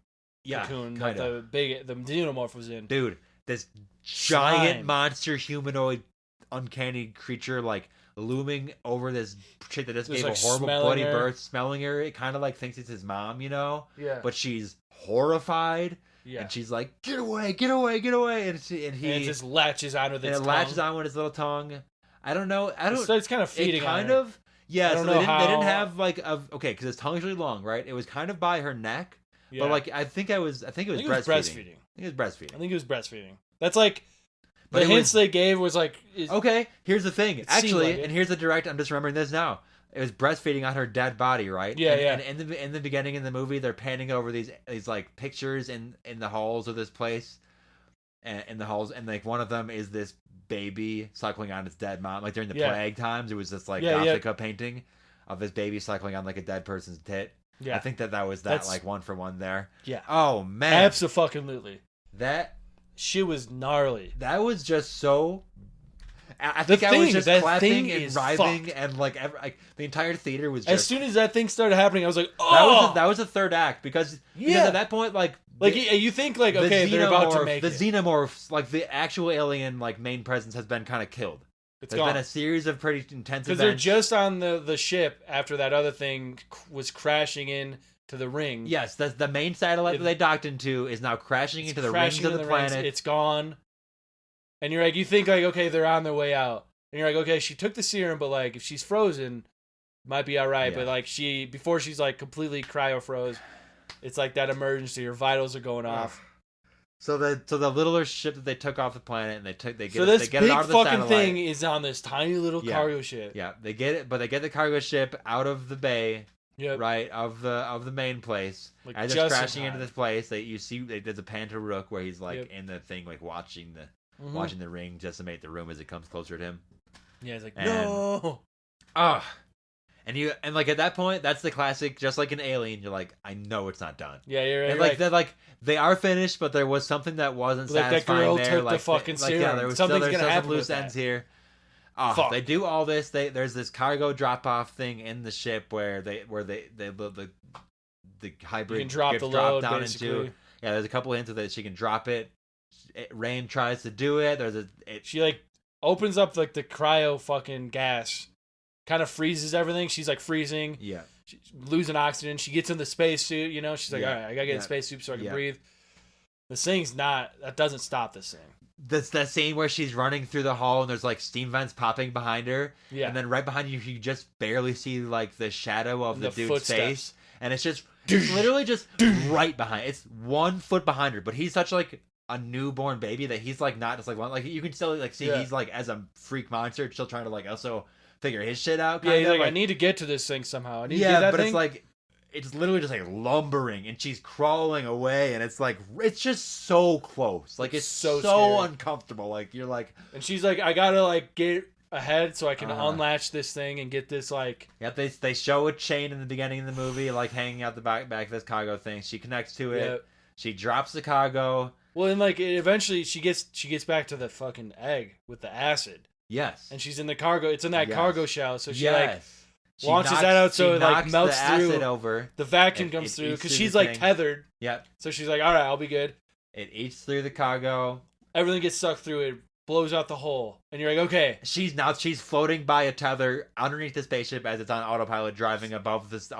Cocoon that the xenomorph was in. Dude, this giant monster humanoid uncanny creature like looming over this chick that just gave a horrible bloody birth, smelling her. It kind of like thinks it's his mom, you know? Yeah. But she's horrified. Yeah. And she's like, get away, get away, get away. And it just latches on with its tongue. Latches on with its little tongue. I don't know. It's kind of feeding on her. Yeah, so they didn't have like because its tongue's really long, right? It was kind of by her neck. Yeah. But like I think it was breastfeeding. I think it was breastfeeding. That's like the hints they gave was like okay, here's the thing. Actually, and here's the direct, I'm just remembering this now. It was breastfeeding on her dead body, right? Yeah, And in the beginning in the movie, they're panning over these like pictures in the halls of this place. And in the halls, and like one of them is this baby suckling on its dead mom. Like during the plague times, it was this like Gothica painting of this baby suckling on like a dead person's tit. Yeah, I think that was that's like 1-for-1 there. Yeah. Oh man. Absolutely. That shit was gnarly. That was just so. I think I was just clapping and writhing, and like the entire theater was. Just, as soon as that thing started happening, I was like, "Oh!" That was the third act because at that point, you think like okay, they're about to make the xenomorphs, like the actual alien, like main presence has been kind of killed. There's been a series of pretty intense events. Because they're just on the ship after that other thing was crashing in to the ring. Yes, the main satellite that they docked into is now crashing into the rings of the planet. It's gone. And you're like, you think like, okay, they're on their way out. And you're like, okay, she took the serum, but like if she's frozen, might be all right. Yeah. But like before she's like completely cryo froze, it's like that emergency. Her vitals are going off. So the littler ship that they took off the planet and they get big it out of the fucking satellite. Thing is on this tiny little cargo ship. Yeah, they get it, but they get the cargo ship out of the bay, right of the main place. Like as it's crashing into this place, there's a pan to Rook where he's like in the thing, like watching the ring decimate the room as it comes closer to him. Yeah, he's like, no. And like at that point, that's the classic. Just like an Alien, you're like, I know it's not done. Yeah, you're right. And like they're like they are finished, but there was something that wasn't Like that satisfying girl there. took like the fucking serum. yeah, there was Something's there's gonna still happen some with loose that. ends here. Oh, Fuck. they do all this. There's this cargo drop off thing in the ship where the hybrid You can drop gets the dropped load, down basically. into. Yeah, there's a couple hints that she can drop it. Rain tries to do it. She like opens up like the cryo fucking gas, kind of freezes everything. She's like freezing. Yeah. She's losing oxygen. She gets in the spacesuit. You know, she's like, Yeah. all right, I gotta get in Yeah. a spacesuit so I can Yeah. breathe. This thing's not. That doesn't stop this thing. That's that scene where she's running through the hall and there's like steam vents popping behind her. Yeah. And then right behind you, you just barely see like the shadow of the dude's footsteps. face. And it's literally just right behind. It's 1 foot behind her. But he's such like a newborn baby that he's like not just like you can still like see he's like as a freak monster still trying to like also figure his shit out. Yeah, he's kinda, like, I need to get to this thing somehow. I need to yeah, get that but thing. it's like it's literally just like lumbering and she's crawling away and it's like it's just so close. Like it's so scary. uncomfortable. Like you're like and she's like, I gotta like get ahead so I can unlatch this thing and get this like. yeah, they show a chain in the beginning of the movie, like hanging out the back of this cargo thing. She connects to it. Yeah. She drops the cargo. Well, and like eventually she gets back to the fucking egg with the acid, Yes. and she's in the cargo. It's in that Yes. cargo shell, so she yes. like She launches knocks- that out she so it like knocks melts the acid through. over. The vacuum It- comes it through eats because through she's the like thing. tethered. Yep. So she's like, all right, I'll be good. It eats through the cargo. Everything gets sucked through it, blows out the hole, and you're like, okay. She's floating by a tether underneath the spaceship as it's on autopilot, driving above this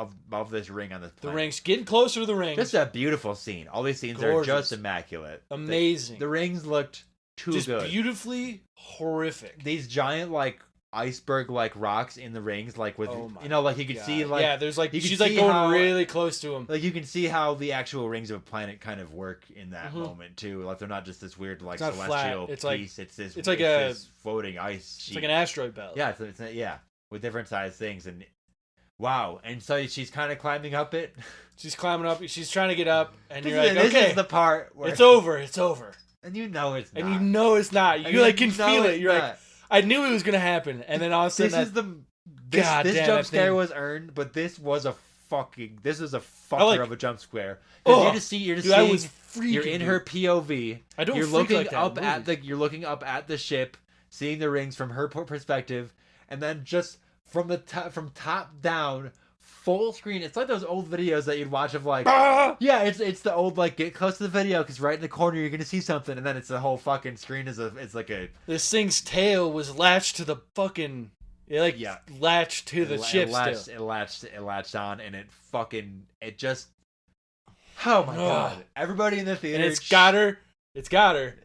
ring on this The planet. rings, getting closer to the rings. Just a beautiful scene. All these scenes are Gorgeous. just immaculate. Amazing. The rings looked too just good. beautifully horrific. These giant like iceberg like rocks in the rings, like with Oh my like you could God. see like yeah, there's like you can she's like see going how- really close to him. like you can see how the actual rings of a planet kind of work in that Mhm. moment too. Like they're not just this weird like It's not celestial flat. It's like- piece. It's this. it's like a- this floating ice sheet. It's like an asteroid belt. Yeah, yeah, with different sized things and wow. And so she's kind of climbing up it. She's climbing up. She's trying to get up, and you're this like, okay, is the part where it's over. It's over. and you know it's not. And you know it's not. And You like can know feel it. it's You're not. like, I knew it was gonna happen, and then all of a sudden, This is God this damn, jump that scare thing- was earned, but this was a fucker like- of a jump scare. Oh, You're just dude, seeing, I was freaking. you're in her POV. I don't You're freak looking like that up in at movies. you're looking up at the ship, seeing the rings from her perspective, and then just from the from top down, full screen. It's like those old videos that you'd watch of like. Ah! Yeah, it's the old like get close to the video because right in the corner you're gonna see something and then it's the whole fucking screen it's like a This thing's tail was latched to the fucking. It like Yeah. latched to the ship still. it latched on and it just oh my god, everybody in the theater And it's got her.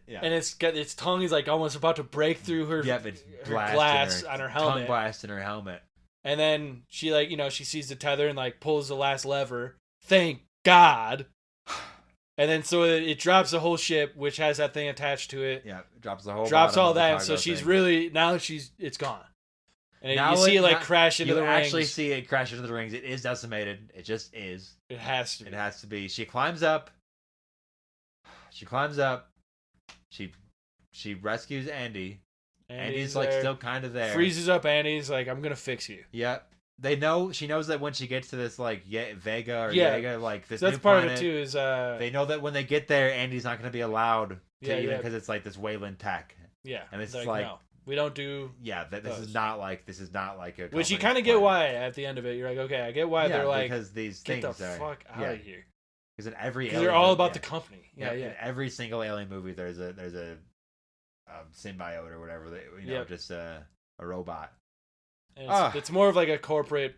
Yeah. And its tongue is like almost about to break through her, Yep, it's her blasting glass on her tongue helmet. blast in her helmet. And then she like, she sees the tether and like pulls the last lever. Thank God. And then so it drops the whole ship, which has that thing attached to it. Yeah, drops the whole Drops bottom all of the that. cargo So she's thing. really it's gone. And Now you see it like now- crash into you the rings. actually see it crash into the rings. It is decimated. It just is. It has to. It has to be. She climbs up. She rescues Andy. Andy's like there. still kind of there. Freezes up Andy's like, I'm gonna fix you. Yep. She knows that when she gets to this like Vega or Yeah. Yega, like this So that's new part planet, of it too. Is they know that when they get there, Andy's not going to be allowed to Yeah, even yeah. because it's like this Wayland tech. yeah. and it's like, like- no, we don't do. Yeah, this Those. is not like a. Which you company kind of get plan. why at the end of it. You're like, okay, I get why Yeah, they're like, because these get things the are fuck out yeah. of here. Because in every Because alien they're all movie- about yeah. the company. Yeah, yeah. In every single alien movie, there's a symbiote or whatever. Yep. Just a robot. And Ah. it's more of like a corporate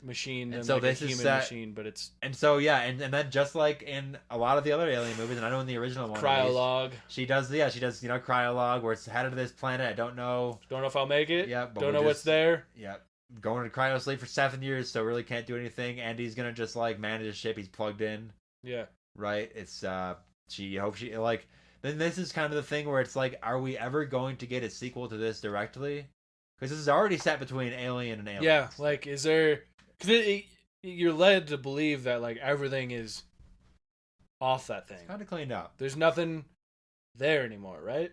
machine than And so like this a is human that- machine, but it's And so yeah, and then just like in a lot of the other alien movies, and I know in the original one, at least, cryolog. she does cryolog where it's headed to this planet. I don't know. Don't know if I'll make it. Yeah, but Don't we're know what's just- there. Yeah, going to cryo sleep for 7 years, so really can't do anything. Andy's gonna just like manage his ship. He's plugged in, Yeah. right? It's she hopes she like. Then this is kind of the thing where it's like, are we ever going to get a sequel to this directly? Because this is already set between Alien and Alien. Yeah. Like, is there? Because you're led to believe that like everything is off that thing. It's kind of cleaned up. There's nothing there anymore, right?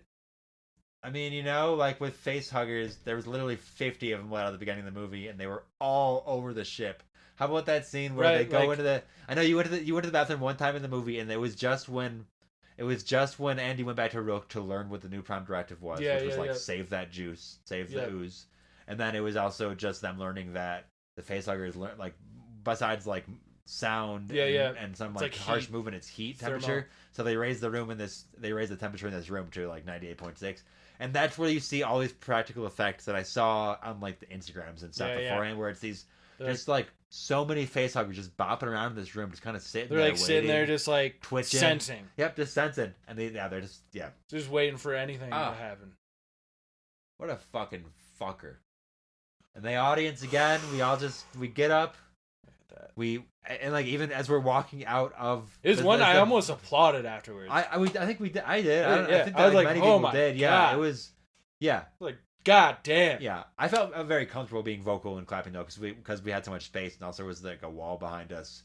I mean, you know, like with face huggers, there was literally 50 of them let out at the beginning of the movie, and they were all over the ship. How about that scene where they go into the? I know you went to the bathroom one time in the movie, and it was just when Andy went back to Rook to learn what the new Prime Directive was, which was like save that juice, save the ooze, and then it was also just them learning that the face huggers learn like besides like sound and some like harsh movement, it's heat temperature. So they raised the temperature in this room to like 98.6. And that's where you see all these practical effects that I saw on like the Instagrams and stuff beforehand, where it's these just like so many face huggers just bopping around in this room, just kind of sitting there. They're like sitting there, just like twitching, sensing. Yep, just sensing, and they're just waiting for anything to happen. What a fucking fucker! And the audience again, we get up, and like even as we're walking out of, it was I almost applauded afterwards. I think we did. I did. I think I was like, many oh people my did. Yeah, God. it was. Yeah, like God damn. Yeah, I felt very comfortable being vocal and clapping though, because we had so much space, and also there was like a wall behind us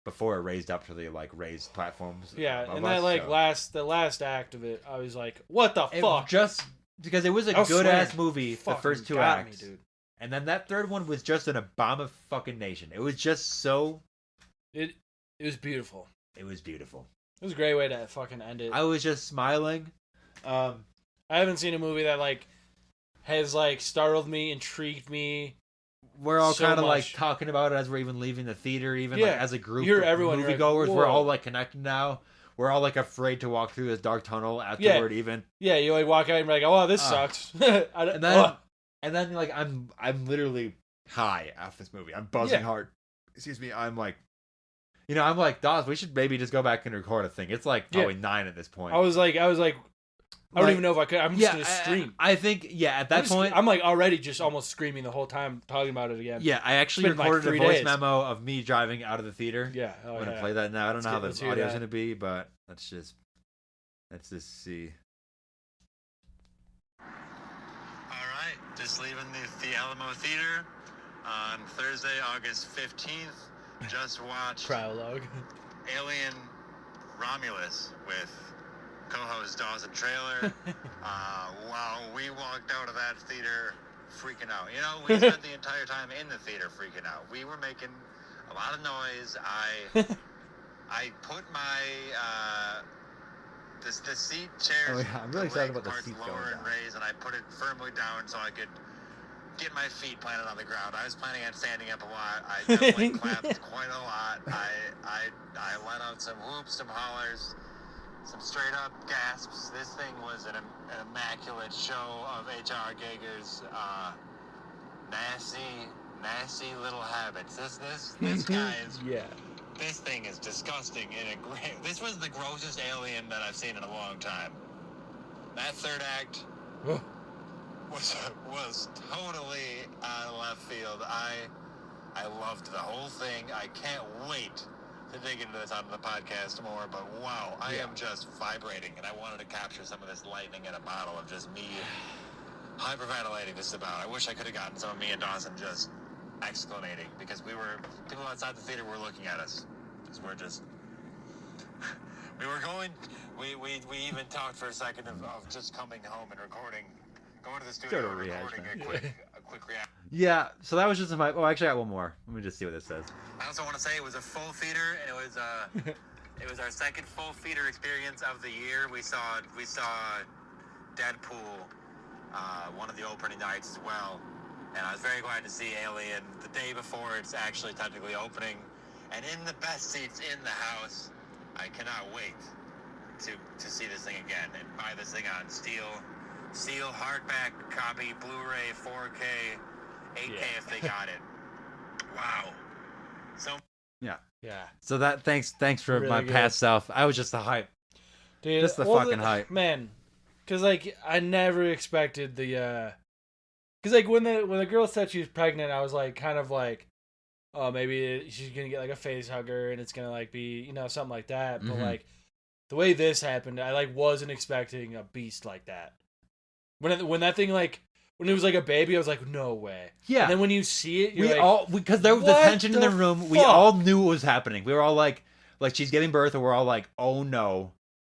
before it raised up to the like raised platforms. Yeah, and that like the last act of it, I was like, what the fuck? Just because it was a good ass movie, the first two acts, dude. And then that third one was just an abomination. It was just so. It was beautiful. It was beautiful. It was a great way to fucking end it. I was just smiling. I haven't seen a movie that like has like startled me, intrigued me. We're all kind of like talking about it as we're even leaving the theater, even like as a group of moviegoers. We're all like connected now. We're all like afraid to walk through this dark tunnel afterward. Even you like walk out and be like, oh, this sucks. And then like I'm literally high after this movie. I'm buzzing hard. Excuse me. I'm like, Dawes, we should maybe just go back and record a thing. It's like probably 9 at this point. I was like, I don't even know if I could. I'm just gonna scream. I think at that point I'm like already just almost screaming the whole time talking about it again. Yeah, I actually recorded a voice memo of me driving out of the theater. Yeah, I'm gonna play that now. I don't know how the audio's gonna be, but let's just see. All right, just leaving the Alamo Theater on Thursday, August 15th. Just watched Prologue. Alien Romulus with co-host Dawson Trailer. Wow, we walked out of that theater freaking out. You know, we spent the entire time in the theater freaking out. We were making a lot of noise. I put my the seat chairs. I'm really excited about the seat lower going and down. raised, and I put it firmly down so I could get my feet planted on the ground. I was planning on standing up a lot. I definitely clapped quite a lot. I let out some whoops, some hollers, some straight up gasps. This thing was an immaculate show of H.R. Giger's nasty little habits. This guy is This thing is disgusting. This was the grossest alien that I've seen in a long time. That third act was totally out of left field. I loved the whole thing. I can't wait to dig into this on the podcast more, but wow, I am just vibrating, and I wanted to capture some of this lightning in a bottle of just me hyperventilating just about. I wish I could have gotten some of me and Dawson just exclamating, because people outside the theater were looking at us. Because we even talked for a second of just coming home and recording, going to the studio and recording a quick reaction. Yeah, so that was just actually I got one more. Let me just see what this says. I also want to say it was a full theater, and it was our second full theater experience of the year. We saw Deadpool, one of the opening nights as well, and I was very glad to see Alien the day before it's actually technically opening, and in the best seats in the house. I cannot wait to see this thing again and buy this thing on steel hardback copy, Blu-ray, 4K, 8K if they got it. Wow. So yeah. So that thanks for really my past self. I was just the hype. Dude, just the fucking hype. Man, cuz like I never expected the cuz like when the girl said she was pregnant, I was like kind of like, oh, maybe she's going to get like a face hugger and it's going to like be, something like that. But like the way this happened, I like wasn't expecting a beast like that. When that thing like when it was like a baby, I was like, no way. Yeah. And then when you see it, because there was the tension in the room, we all knew what was happening. We were all like she's giving birth, and we're all like, oh no,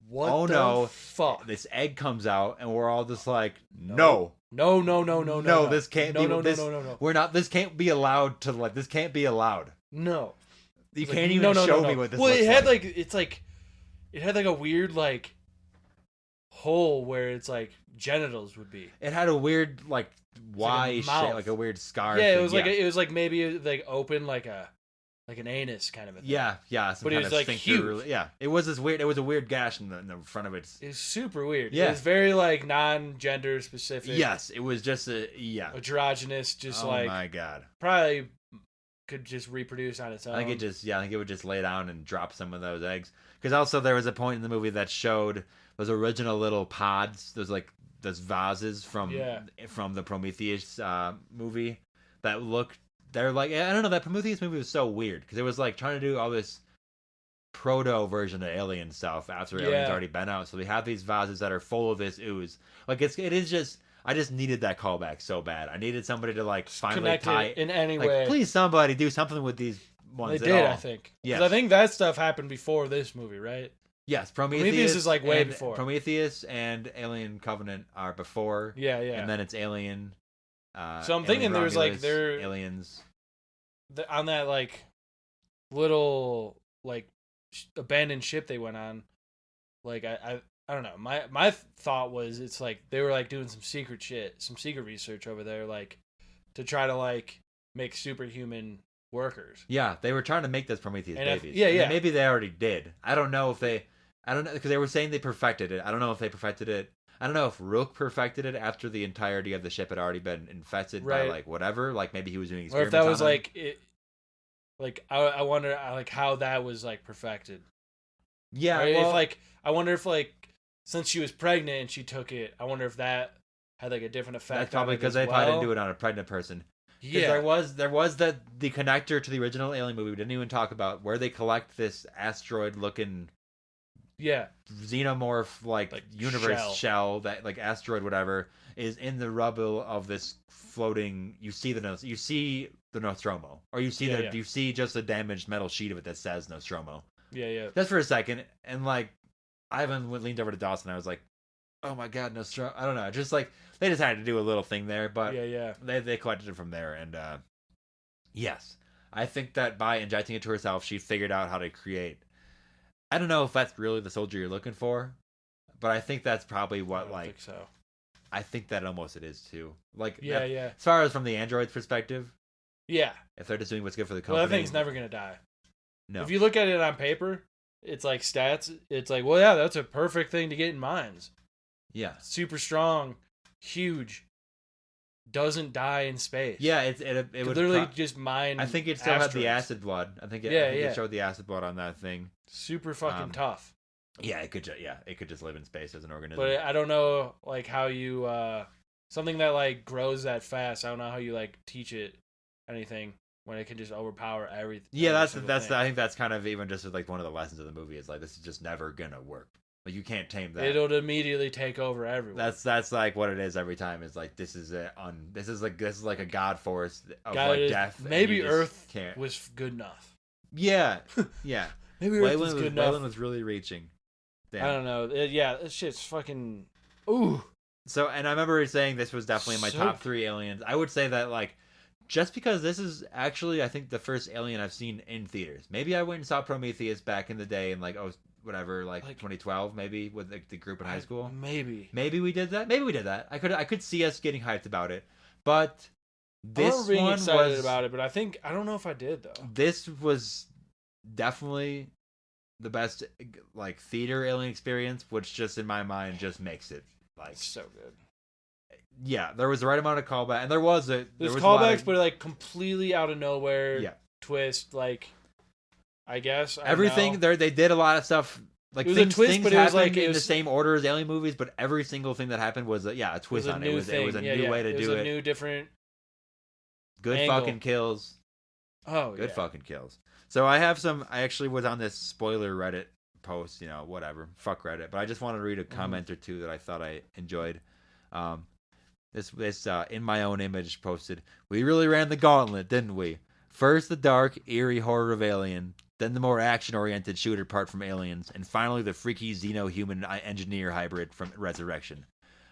what oh the no, fuck? this egg comes out, and we're all just like, no. No, This can't be. No. We're not. This can't be allowed to. Like, this can't be allowed. No. You It's can't like, even show me what this. Well, looks it had like. it had like a weird like hole where it's like genitals would be. It had a weird like Y like a mouth. shape, like a weird scar. Yeah, thing. it was like maybe like open like an anus kind of a thing. Yeah. Some But it kind was, of like, sphincter huge. really- Yeah, it was this weird. It was a weird gash in the front of it. It was super weird. Yeah. It was very like non-gender specific. Yes, it was just Androgynous, just oh like my god. probably could just reproduce on its own. I think it would just lay down and drop some of those eggs. Because also there was a point in the movie that showed those original little pods. Those vases from the Prometheus movie that looked. They're like, I don't know. That Prometheus movie was so weird because it was like trying to do all this proto version of Alien stuff after Alien's already been out. So we have these vases that are full of this ooze. Like it is just. I just needed that callback so bad. I needed somebody to like finally connect tie it in any like, way. Please, somebody do something with these ones. They did, all. I think. Yes. 'Cause I think that stuff happened before this movie, right? Yes, Prometheus is like way before. Prometheus and Alien Covenant are before. Yeah. And then it's Alien. So I'm thinking Alien there was like Romulus, aliens. On that like little like abandoned ship they went on. Like I don't know. My thought was it's like they were like doing some secret research over there, like to try to like make superhuman workers. Yeah, they were trying to make those Prometheus And babies. yeah. Maybe they already did. I don't know because they were saying they perfected it. I don't know if they perfected it. I don't know if Rook perfected it after the entirety of the ship had already been infested by like whatever. Like maybe he was doing or experiments. if that was on like it. Like I wonder like how that was like perfected. Yeah, or well, if like I wonder if like since she was pregnant and she took it, I wonder if that had like a different effect. that's probably because they probably didn't do it on a pregnant person. Yeah, there was the connector to the original Alien movie we didn't even talk about, where they collect this asteroid looking xenomorph like universe shell that like asteroid whatever is in the rubble of this floating. You see the Nostromo, or you see just the damaged metal sheet of it that says Nostromo. Yeah. Just for a second, and like Ivan leaned over to Dawson. I was like, "Oh my god, Nostromo!" I don't know, just like they just had to do a little thing there, but they collected it from there, and yes, I think that by injecting it to herself, she figured out how to create. I don't know if that's really the soldier you're looking for, but I think that's probably what I think so. I think that almost it is too. Like yeah. As far as from the android's perspective, yeah. if they're just doing what's good for the company, Well, that thing's never gonna die. No. If you look at it on paper, it's like stats. It's like, well, yeah, that's a perfect thing to get in mines. Yeah. Super strong, huge, doesn't die in space. Yeah, it would literally just mine. I think it still had the asteroids. acid blood. I think it showed the acid blood on that thing. Super fucking tough. Yeah, it could just live in space as an organism. But I don't know like how you something that like grows that fast. I don't know how you like teach it anything when it can just overpower everything. Yeah, that's I think that's kind of even just like one of the lessons of the movie is like this is just never gonna work. Like you can't tame that. It'll immediately take over everyone. That's like what it is every time. Is like this is like a god force of death. Maybe Earth was good enough. Yeah. Maybe Earth was good enough. Wayland was really reaching. Damn. I don't know. This shit's fucking. Ooh. So, and I remember saying this was definitely my top 3 aliens. I would say that like. Just because this is actually, I think, the first Alien I've seen in theaters. Maybe I went and saw Prometheus back in the day in like 2012, maybe with the group in high school. Maybe we did that. Maybe we did that. I could see us getting hyped about it, but this I'm being one excited was about it. But I don't know if I did though. This was definitely the best like theater Alien experience, which just in my mind just makes it like it's so good. Yeah, there was the right amount of callback, and there was callbacks, but like completely out of nowhere. Yeah. Twist, like I guess everything there. They did a lot of stuff. Like it was a twist, but it was like in the same order as Alien movies, but every single thing that happened was a twist on it. It was a new way to do it. It was a new, different. Good angle. fucking kills. Oh, good fucking kills. So I actually was on this spoiler Reddit post. Whatever, fuck Reddit. But I just wanted to read a comment or two that I thought I enjoyed. This in my own image posted. We really ran the gauntlet, didn't we? First the dark, eerie horror of Alien, then the more action-oriented shooter part from Aliens, and finally the freaky Xeno-human engineer hybrid from Resurrection.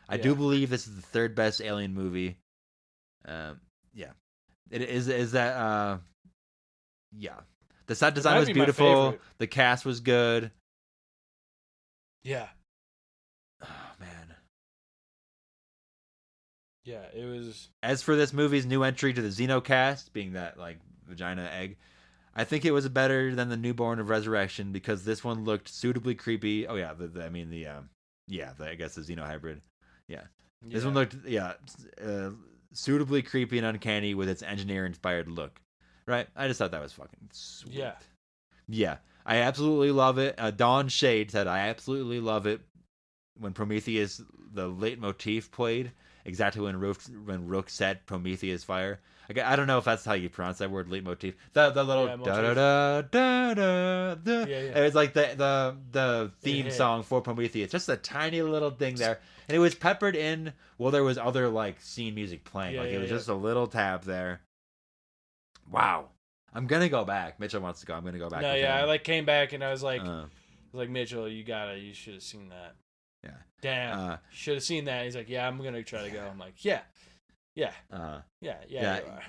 I do believe this is the third best Alien movie. Yeah. It is that yeah. The set design was beautiful. The cast was good. Yeah. Oh man. Yeah, it was. As for this movie's new entry to the Xenocast, being that like vagina egg, I think it was better than the Newborn of Resurrection because this one looked suitably creepy. Oh yeah, I guess the Xeno hybrid. Yeah. This one looked suitably creepy and uncanny with its engineer-inspired look. Right? I just thought that was fucking sweet. Yeah. Yeah. I absolutely love it. Dawn Shade said, I absolutely love it when Prometheus, the leitmotif played, exactly when Rook set Prometheus fire. I don't know if that's how you pronounce that word, leitmotif. The little da-da-da-da-da. It was like the theme song for Prometheus. Just a tiny little thing there. And it was peppered in while there was other like scene music playing. It was just a little tab there. Wow. I'm gonna go back. Mitchell wants to go. I'm gonna go back. No, yeah, I like came back and I was like, Mitchell, you should have seen that. Yeah. Damn. Should have seen that. He's like, yeah, I'm gonna try to go. I'm like, yeah.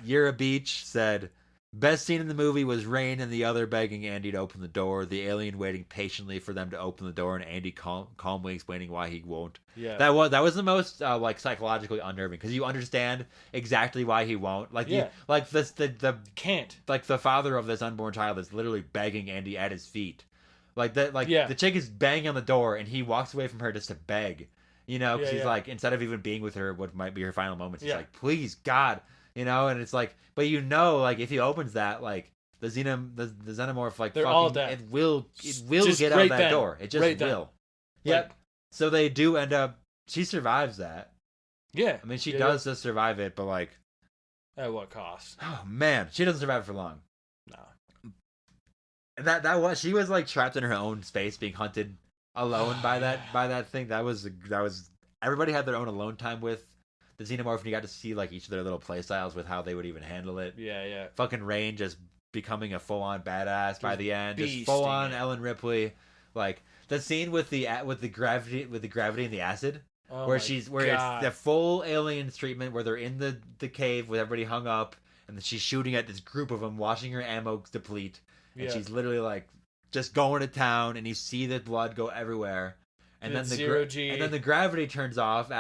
Yura Beach said, best scene in the movie was Rain and the other begging Andy to open the door, the alien waiting patiently for them to open the door, and Andy calmly explaining why he won't. Yeah, that was the most like psychologically unnerving because you understand exactly why he won't. Like the can't, like the father of this unborn child is literally begging Andy at his feet, the chick is banging on the door and he walks away from her just to beg. You know, because he's like, instead of even being with her, what might be her final moments, he's like, please, God, you know, and it's like, but you know, like, if he opens that, like, the xenomorph, like, they're fucking, all dead. it will get out that door. It just will. Yep. So they do end up, she survives that. Yeah. I mean, she does just survive it, but, like. At what cost? Oh, man. She doesn't survive for long. No. And she was, like, trapped in her own space, being hunted alone by that thing. That was everybody had their own alone time with the xenomorph, and you got to see like each of their little play styles with how they would even handle it. Yeah. Fucking Rain just becoming a full on badass by the end, just full on Ellen Ripley. Like the scene with the gravity and the acid, where it's the full aliens treatment where they're in the cave with everybody hung up, and then she's shooting at this group of them, watching her ammo deplete, and she's literally like. Just going to town, and you see the blood go everywhere, and then the gravity turns off.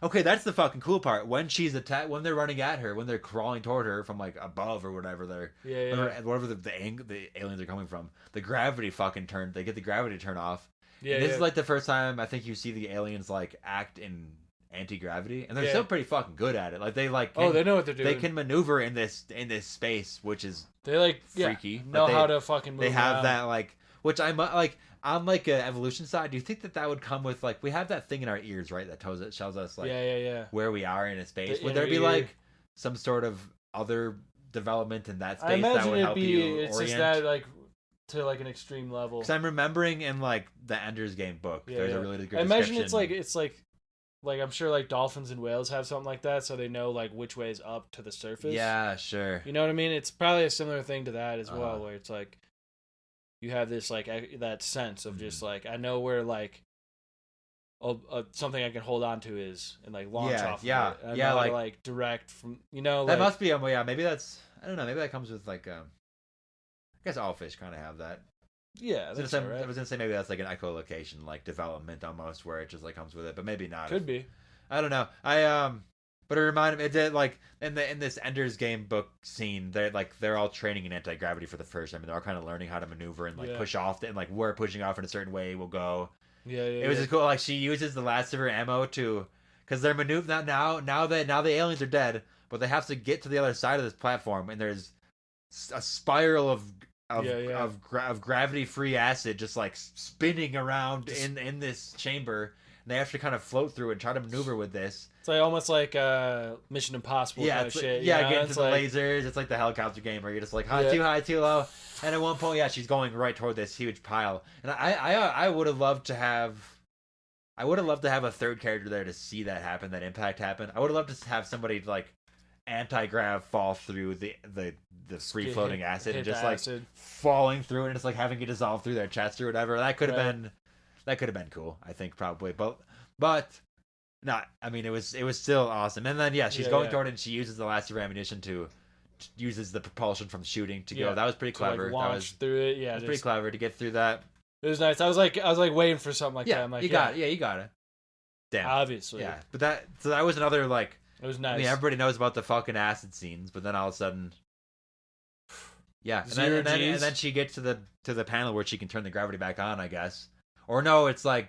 Okay, that's the fucking cool part. When she's attacked, when they're running at her, when they're crawling toward her from like above or whatever, whatever the aliens are coming from, the gravity fucking turn. They get the gravity to turn off. Yeah, this is like the first time I think you see the aliens like act in anti-gravity, and they're still pretty fucking good at it. Like they they know what they're doing. They can maneuver in this space, which is freaky. Know how to fucking move. They have around. that like, which I'm like on like a evolution side. Do you think that would come with like we have that thing in our ears, right? That tells us like where we are in a space. Would there be like some sort of other development in that space that would help you orient? It's just that like. To like an extreme level. Because I'm remembering in like the Ender's Game book, there's a really good. I imagine it's like I'm sure like dolphins and whales have something like that, so they know like which way is up to the surface. Yeah, sure. You know what I mean? It's probably a similar thing to that as well, where it's like you have this like that sense of just like I know where like something I can hold on to is and like launch off. Yeah, of it. Like direct from that like, must be maybe that's I don't know, maybe that comes with like I guess all fish kind of have that. Yeah, I was gonna say maybe that's like an echolocation, like development almost, where it just like comes with it, but maybe not. Could be. I don't know. But it reminded me. It did like in this Ender's Game book scene. They're all training in anti-gravity for the first time, and they're all kind of learning how to maneuver and like push off, and like where pushing off in a certain way will go. Yeah. It was just cool. Like she uses the last of her ammo because they're maneuvering now the aliens are dead, but they have to get to the other side of this platform, and there's a spiral of gravity-free acid just like spinning around in this chamber, and they have to kind of float through and try to maneuver with this. It's like almost like Mission Impossible kind of shit. Getting to the lasers. It's like the helicopter game where you're just like high, too low. And at one point, she's going right toward this huge pile. And I would have loved to have. I would have loved to have a third character there to see that happen, that impact happen. I would have loved to have somebody like anti-grav fall through the free floating acid and hit just the like acid. falling through and it's like having it dissolve through their chest or whatever. That could have been cool, I think, probably. But not. I mean, it was still awesome. And then she's going toward it and she uses the last of her ammunition to uses the propulsion from shooting to go. That was pretty clever. Like launch that was through it. Yeah, it was pretty clever to get through that. It was nice. I was like waiting for something like that. I'm like, you got it. Yeah, you got it. Damn. Obviously. Yeah, but that was another like. It was nice. I mean, everybody knows about the fucking acid scenes, but then all of a sudden, and then she gets to the panel where she can turn the gravity back on, I guess. Or no, it's like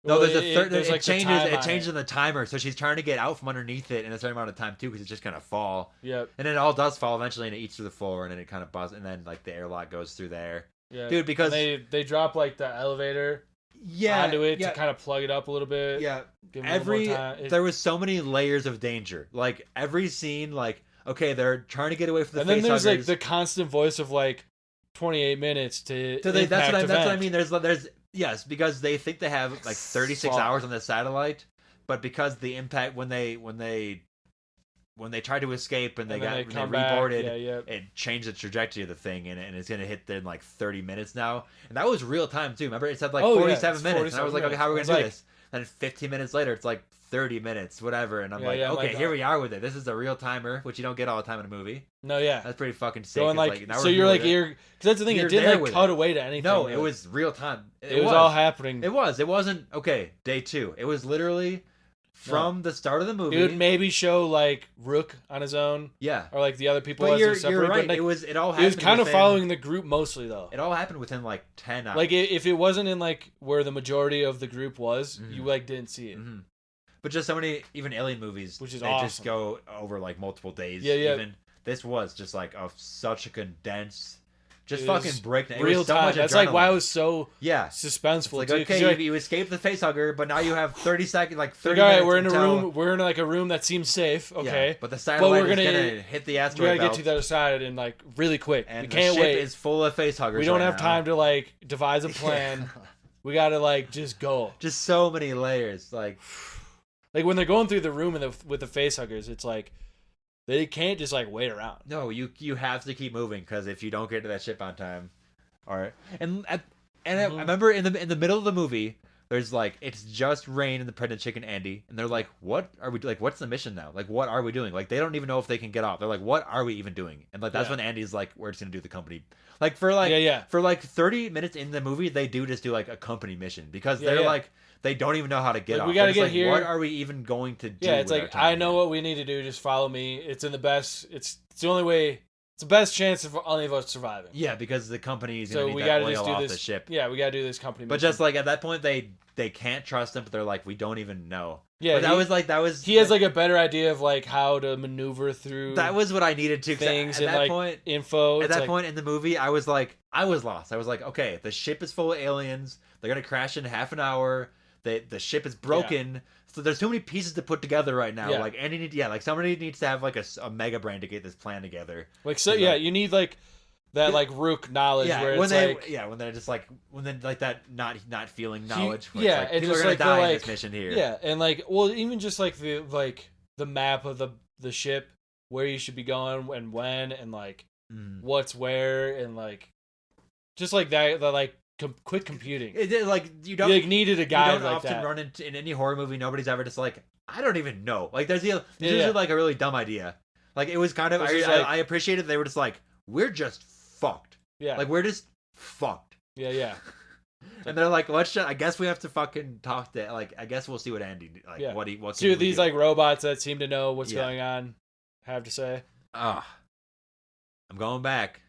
no, there's a third. It changes in the timer, so she's trying to get out from underneath it in a certain amount of time too, because it's just gonna fall. Yep. And it all does fall eventually, and it eats through the floor, and then it kind of busts, and then like the airlock goes through there. Yeah, dude, because they drop like the elevator. Onto it to kind of plug it up a little bit. Yeah. Give it a little more time. There was so many layers of danger. Like every scene, like okay, they're trying to get away from the. And then there's like the constant voice of like 28 minutes to. That's what I mean. There's yes, because they think they have like 36 hours on the satellite, but because the impact when they tried to escape and they reboarded, it changed the trajectory of the thing, and it's gonna hit in like 30 minutes now, and that was real time too. Remember, it said like 47 minutes, and I was like, okay, how are we gonna do this? And 15 minutes later, it's like 30 minutes, whatever, and I'm like, okay, here we are with it. This is a real timer, which you don't get all the time in a movie. No, yeah, that's pretty fucking sick. So you're like, because that's the thing, it didn't like cut away to anything. No, it was real time. It was all happening. It wasn't okay. Day 2, it was literally. From the start of the movie, it would maybe show like Rook on his own, or like the other people. But you're right. But like, it all happened. It was kind of following the group mostly, though. It all happened within like 10 hours. Like if it wasn't in like where the majority of the group was, you like didn't see it. Mm-hmm. But just so many even Alien movies, which is they awesome. Just go over like multiple days. Yeah. Even this was just like such a condensed. Just fucking breakdown. Real time. That's like why it was so suspenseful. Like, too, okay, you escaped the facehugger, but now you have 30 seconds, like 30 minutes. All right, we're in a room. We're in like a room that seems safe. Okay, but the satellite is gonna hit the asteroid belt. We gotta get to the other side and like really quick. And we can't the ship wait. is full of facehuggers. We don't have time to like devise a plan. We gotta like just go. Just so many layers, like when they're going through the room with the facehuggers, it's like. They can't just like wait around. No, you have to keep moving because if you don't get to that ship on time, all right. And I remember in the middle of the movie, there's like it's just Rain and the pregnant chicken Andy, and they're like, "What are we like? What's the mission now? Like, what are we doing? Like, they don't even know if they can get off. They're like, what are we even doing? And like that's when Andy's like, we're just gonna do the company. Like for 30 minutes in the movie, they do just do like a company mission because they're like. They don't even know how to get off. We gotta get here. What are we even going to do? Yeah, it's like I know what we need to do. Just follow me. It's in the best. It's the only way. It's the best chance of any of us surviving. Yeah, because the company is going to need that oil off the ship. Yeah, we gotta do this company. But mission. just like at that point, they can't trust him. But they're like, we don't even know. Yeah, but that was. He has like a better idea of like how to maneuver through. That was what I needed to. Things at and that like point, info. At that point in the movie, I was lost. I was like, okay, the ship is full of aliens. They're gonna crash in half an hour. The ship is broken, so there's too many pieces to put together right now. Yeah. Like like somebody needs to have like a mega brain to get this plan together. Like so, you need like that like Rook knowledge. Yeah, where when it's they like, when they're just like like that not feeling knowledge. It's like, people just are gonna like die in this mission here. Yeah, and like even just like the map of the ship, where you should be going and when and like what's where and like just like that like. Quick computing. Like you needed a guy you don't like often that. run in any horror movie. Nobody's ever just like I don't even know. Like there's usually like a really dumb idea. Like it was kind of I appreciated they were just like we're just fucked. Yeah. Like we're just fucked. Yeah. And they're like, I guess we have to fucking talk to like I guess we'll see what Andy like what see what these like robots that seem to know what's going on have to say. I'm going back.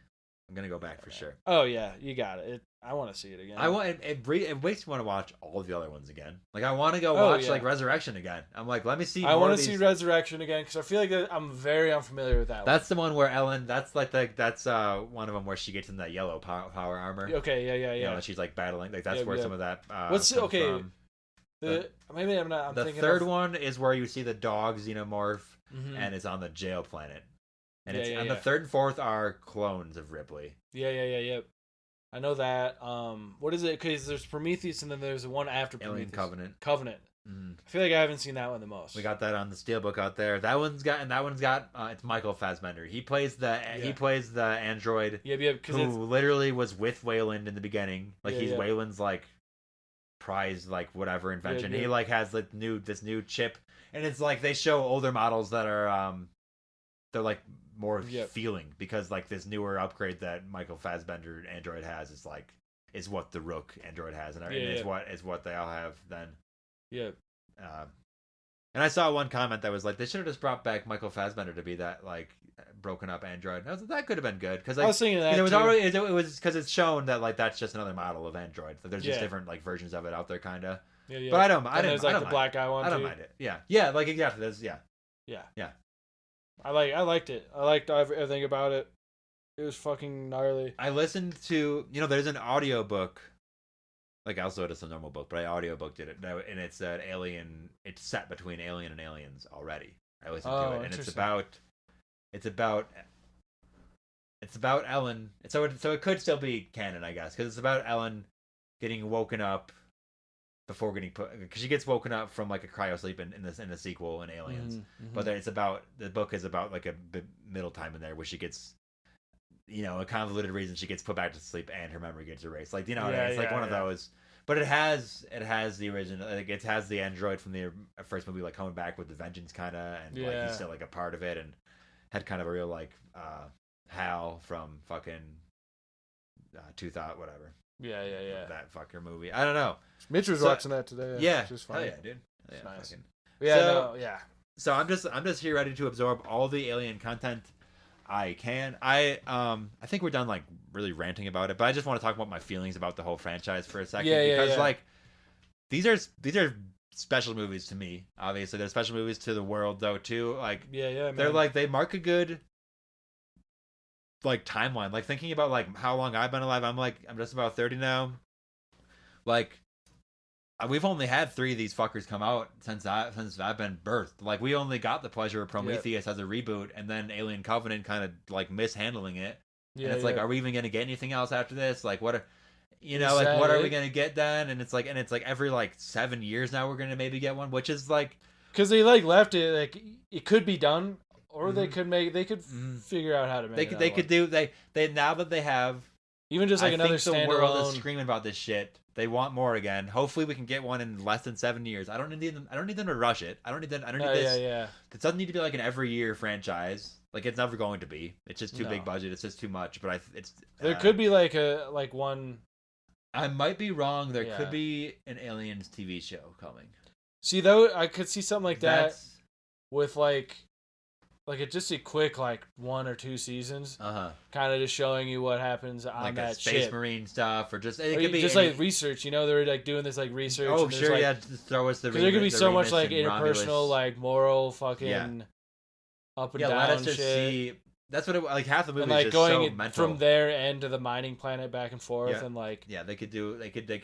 I'm gonna go back for sure. Oh yeah, you got it. I want to see it again. It makes me want to watch all of the other ones again. Like I want to go watch like Resurrection again. I'm like, let me see. I want to see Resurrection again because I feel like I'm very unfamiliar with that. That's the one where Ellen. That's like that's one of them where she gets in that yellow power armor. Okay, yeah. You know, she's like battling. Like that's where some of that. What's okay? From. Maybe I'm not. I'm the thinking third one is where you see the dog xenomorph, and it's on the jail planet. And the third and fourth are clones of Ripley. Yeah. I know that. What is it? Because there's Prometheus, and then there's one after Prometheus. Alien Covenant. Covenant. I feel like I haven't seen that one the most. We got that on the steelbook out there. That one's got it's Michael Fassbender. He plays the android. Yeah, who literally was with Wayland in the beginning. Like he's Wayland's like prize like whatever invention. He like has this new chip, and it's like they show older models that are they're like more feeling, because like this newer upgrade that Michael Fassbender android has is what the Rook android has, and it's what they all have then. Yeah. And I saw one comment that was like, they should have just brought back Michael Fassbender to be that like broken up android. And I was like, that could have been good, because like, I was thinking that it was already it was because it's shown that like that's just another model of android. That there's just different like versions of it out there, kind of. Yeah. But I don't there's like the black guy one. I don't mind it. Yeah. Like exactly. There's Yeah. I liked it. I liked everything about it. It was fucking gnarly. I listened to there's an audiobook. Like I also it's a normal book, but I audiobooked it, and it's an Alien. It's set between Alien and Aliens already. I listened to it, and it's about Ellen. So it could still be canon, I guess, because it's about Ellen getting woken up before getting put, because she gets woken up from like a cryo sleep in the sequel in Aliens. Mm-hmm. But then the book is about like a middle time in there where she gets, a convoluted reason she gets put back to sleep and her memory gets erased. Like it's like one of those. But it has the original, like it has the android from the first movie like coming back with the vengeance kind of, and like he's still like a part of it, and had kind of a real like Hal from fucking Two Thought whatever. Yeah. That fucker movie. I don't know. Mitch was watching that today. Yeah. Just fine. Hell yeah, dude. It's nice. Fucking... Yeah. So I'm just here ready to absorb all the Alien content I can. I think we're done like really ranting about it, but I just want to talk about my feelings about the whole franchise for a second. Because like these are special movies to me. Obviously, they're special movies to the world though too. Like man. They're like they mark a good like timeline. Like thinking about like how long I've been alive, I'm just about 30 now. Like we've only had 3 of these fuckers come out since I've been birthed. Like we only got the pleasure of Prometheus as a reboot, and then Alien Covenant kind of like mishandling it. And it's like, are we even gonna get anything else after this? Like what? What are we gonna get then? And it's like every like 7 years now we're gonna maybe get one, which is like because they like left it like it could be done, or they could figure out how to make it. They could do now that they have even just like another standalone. The world is screaming about this shit. They want more again. Hopefully, we can get one in less than 7 years. I don't need them to rush it. I don't need this. Yeah. It doesn't need to be like an every year franchise. Like it's never going to be. It's just too big budget. It's just too much. But there could be like one. I might be wrong. There could be an Aliens TV show coming. See, though, I could see something like that with like just a quick like 1 or 2 seasons, kind of just showing you what happens on like that space ship. marine stuff, or just it could be just like research. They're like doing this like research. Oh sure, just throw us the. Because there could be so much like interpersonal, like moral fucking up and down let us just shit. see. That's what like half the movie and like is just going so mental. From their end to the mining planet back and forth, and like they could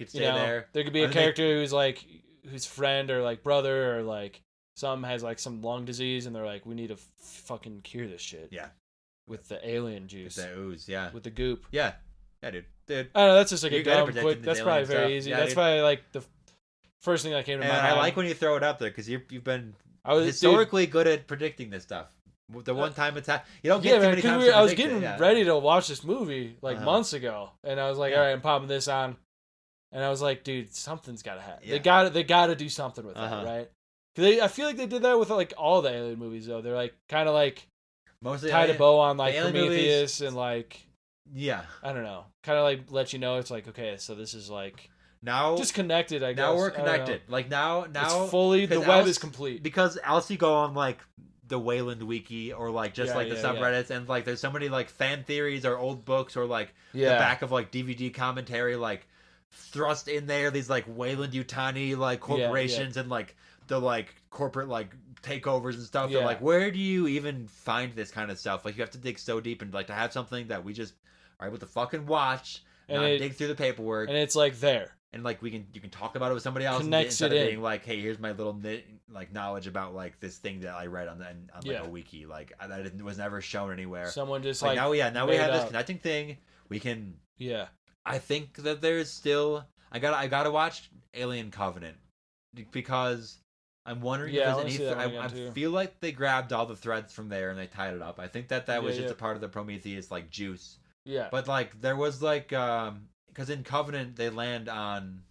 stay there. There could be a character who's like whose friend or like brother or like. Some has like some lung disease, and they're like, we need to fucking cure this shit. Yeah. With the alien juice. With the ooze, yeah. With the goop. Yeah. Yeah, dude. I don't know, that's just like a dumb, quick. That's probably very easy. That's probably like the first thing that came to my mind. I like when you throw it out there, because you've been historically good at predicting this stuff. The one time it's happened. You don't get too many times. I was getting ready to watch this movie like months ago, and I was like, all right, I'm popping this on. And I was like, dude, something's got to happen. Yeah. They got to do something with that, right? Because I feel like they did that with like all the Alien movies, though. They're like kind of like mostly tied a bow on like Prometheus movies, and like I don't know, kind of like let you know it's like okay, so this is like now just connected. I guess now we're connected. Like now it's fully the web is complete because else you go on like the Wayland Wiki or like just the subreddits and like there's so many like fan theories or old books or like the back of like DVD commentary like thrust in there these like Wayland Yutani like corporations and like the like corporate like takeovers and stuff. They're like, where do you even find this kind of stuff? Like you have to dig so deep and like to have something that we just are able to fucking watch and not dig through the paperwork. And it's like there. And like you can talk about it with somebody else instead of being like, hey, here's my little like knowledge about like this thing that I read on like a wiki. Like that was never shown anywhere. Someone just like now we have this connecting thing. We can I think that there's still I gotta watch Alien Covenant because I'm wondering Yeah, I if wanna there's see that one any. I again, too. feel like they grabbed all the threads from there and they tied it up. I think that was Yeah, just yeah. a part of the Prometheus like juice. Yeah. But like there was like because in Covenant they land on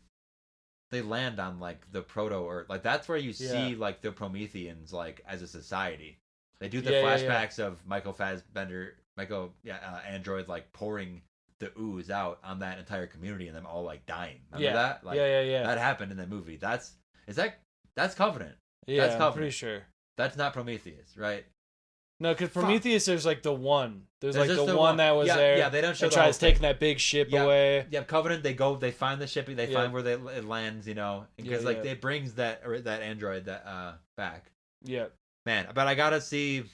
like the proto or like that's where you see Yeah. like the Prometheans like as a society. They do the Yeah, yeah, flashbacks of Android like pouring the ooze out on that entire community and them all like dying. Remember that? Like, yeah. That happened in the movie. That's Covenant. Yeah, That's I'm Covenant. pretty sure. That's not Prometheus, right? No, because Prometheus, there's like the one. There's like just the one that was there. Yeah, they don't show that the whole tries thing. taking that big ship away. Yeah, Covenant. They find the ship. They Yeah. find where it lands. You know, because Yeah, yeah. it brings that android back. Yeah. Man, but I gotta see,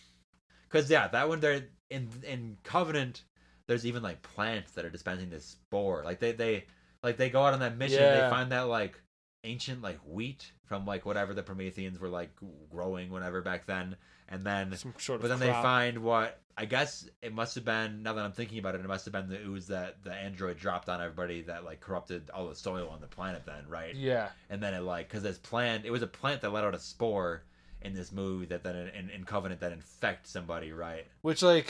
because that one there in Covenant, there's even like plants that are dispensing this spore. Like they go out on that mission. Yeah. They find that like ancient like wheat from like whatever the Prometheans were like growing whenever back then, and then Some sort of but then they crop. find what I guess it must have been. Now that I'm thinking about it, it must have been the ooze that the android dropped on everybody that like corrupted all the soil on the planet. Then right? Yeah. And then it like because it was a plant that let out a spore in this movie that then in Covenant that infects somebody, right? Which goes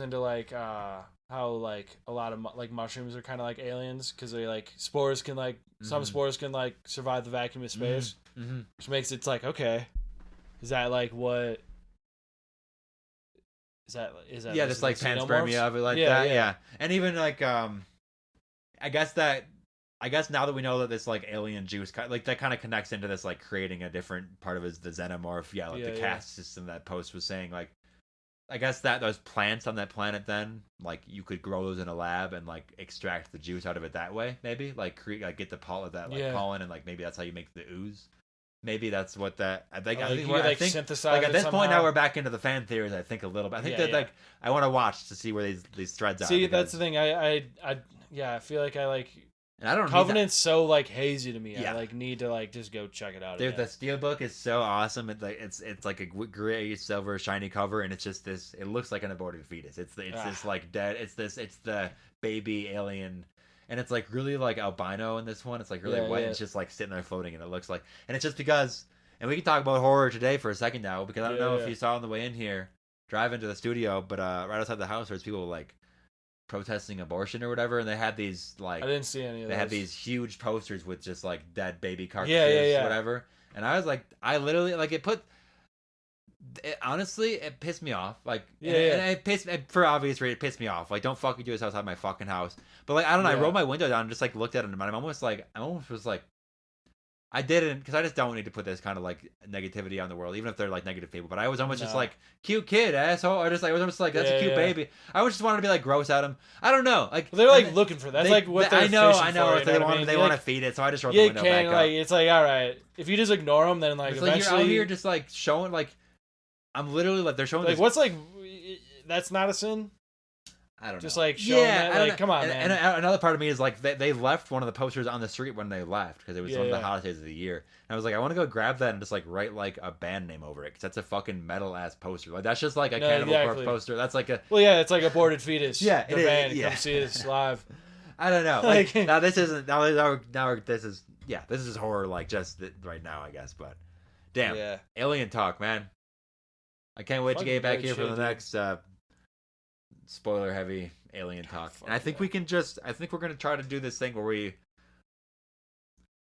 into like how like a lot of like mushrooms are kind of like aliens because they like spores can like some spores can like survive the vacuum of space, which makes it like okay, is that like what? Is that Yeah, this just like is the panspermia xenomorphs? of it like Yeah, that. yeah. Yeah. And even like I guess now that we know that this like alien juice like that kind of connects into this like creating a different part of the xenomorph. Yeah, like the caste system that Post was saying. Like I guess that those plants on that planet then like you could grow those in a lab and like extract the juice out of it that way. Maybe like create like get the pollen that like pollen and like maybe that's how you make the ooze. Maybe that's what that. I think. I think synthesize like at it this point somehow. now we're back into the fan theories. I think a little bit. I think like I want to watch to see where these threads are. See, that's the thing. I feel like I like. And I don't. Covenant's so like hazy to me. Yeah. I like need to like just go check it out. Dude, again. the steelbook is so awesome. It's like a gray, silver, shiny cover, and it's just this. It looks like an aborted fetus. It's this like dead. It's the baby alien. And it's like really like albino in this one. It's like really white. Yeah. It's just like sitting there floating, and it looks like. And it's just because. And we can talk about horror today for a second now, because I don't know if you saw on the way in here, driving to the studio, but right outside the house, there's people like protesting abortion or whatever, and they had these like. I didn't see any of They those. had these huge posters with just like dead baby carcasses, whatever. And I was like, I literally like it put. Honestly, it pissed me off. Like, and it pissed for obvious reason. It pissed me off. Like, don't fucking do this outside my fucking house. But like, I don't know. I rolled my window down and just like looked at it, and I almost was like, I didn't, because I just don't need to put this kind of like negativity on the world, even if they're like negative people. But I was almost just like, cute kid, asshole. Or just like, I was almost like, that's a cute baby. I was just wanted to be like gross at him. I don't know. Like they're like looking for that. That's like what they're I know. fishing for, They want to feed it, so I just rolled the window back up. It's like all right. If you just ignore them, then like it's eventually like you're out here just like showing like. I'm literally like they're showing like this... what's like that's not a sin. I don't know. Just like showing that, like, come on, man. And another part of me is like they left one of the posters on the street when they left because it was one of the hottest days of the year. And I was like, I want to go grab that and just like write like a band name over it because that's a fucking metal ass poster. Like that's just like a Cannibal Corpse poster. That's like a it's like aborted fetus. Yeah, the band. Come see us live. I don't know. Like now this isn't this is horror like just right now I guess. But damn, alien talk, man. I can't wait to get back here for the next spoiler heavy alien talk. And I think we can I think we're going to try to do this thing where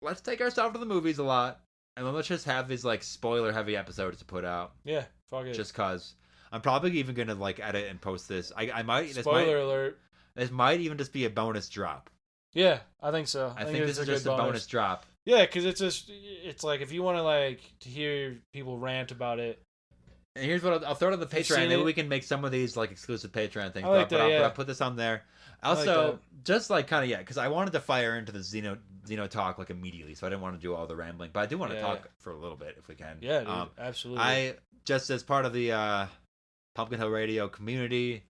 let's take ourselves to the movies a lot. And then let's just have these like spoiler heavy episodes to put out. Yeah, fuck it. Just cause I'm probably even going to like edit and post this. I might. Spoiler alert. This might even just be a bonus drop. Yeah, I think so. I think this is just a bonus drop. Yeah, because it's like if you want to like to hear people rant about it. And here's what I'll throw it on the Patreon. Maybe we can make some of these like exclusive Patreon things. But I'll put this on there. Also, just like kind of because I wanted to fire into the Xeno talk like immediately, so I didn't want to do all the rambling. But I do want to talk for a little bit if we can. Yeah, dude, absolutely. I just as part of the Pumpkinhillradio community,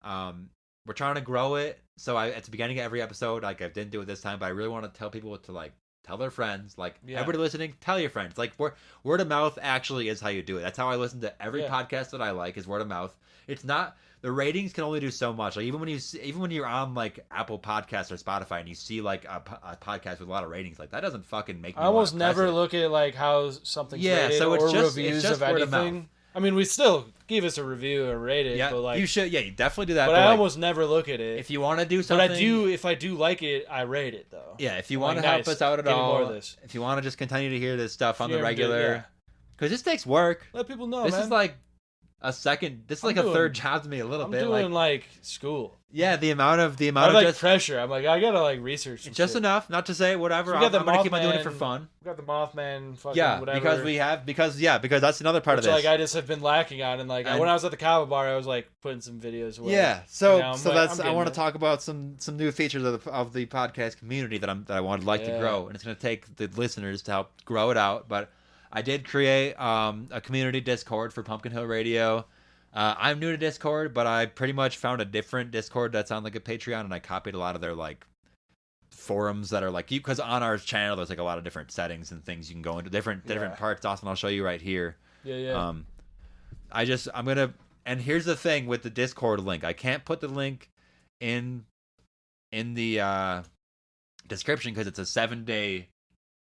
we're trying to grow it. So at the beginning of every episode, like I didn't do it this time, but I really want to tell people to like tell their friends. Like, Yeah. everybody listening, tell your friends. Like, word of mouth actually is how you do it. That's how I listen to every podcast that I like, is word of mouth. It's not, the ratings can only do so much. Like, even when you're on like Apple Podcasts or Spotify and you see like a podcast with a lot of ratings, like, that doesn't fucking make me I almost wanna press never it. look at like how something's rated so it's or just, reviews it's just of word of anything. mouth. I mean, we still give us a review or rate it, Yeah, but like you should. Yeah, you definitely do that. But But I like, almost never look at it. if you want to do But something, I do. If I do like it, I rate it though. Yeah, if you I'm want like, to help nice, us out at give me all, more of this. if you want to just continue to hear this stuff on If the you ever do, yeah. regular, because this takes work. Let people know. This man. is like a second. This is I'm like a doing- third job to me a little I'm bit. doing like school. Yeah, the amount I of have like just pressure. I'm like, I gotta like research. Some just shit. enough, not to say whatever. So we I'm got the gonna keep on doing it Mothman- for fun. We got the Mothman. Fucking Yeah, whatever. because that's another part Which, of this. like I just have been lacking on, and like And- when I was at the Kava bar, I was like putting some videos away. Yeah, so You know, I'm so like, that's I'm I getting want to there. talk about some new features of the podcast community that I would like to Yeah. grow, and it's going to take the listeners to help grow it out. But I did create a community Discord for Pumpkinhillradio. I'm new to Discord, but I pretty much found a different Discord that's on like a Patreon, and I copied a lot of their like forums that are like, because on our channel there's like a lot of different settings and things you can go into different parts. Dawson, I'll show you right here. Yeah. I'm gonna, and here's the thing with the Discord link, I can't put the link in the description because it's a 7-day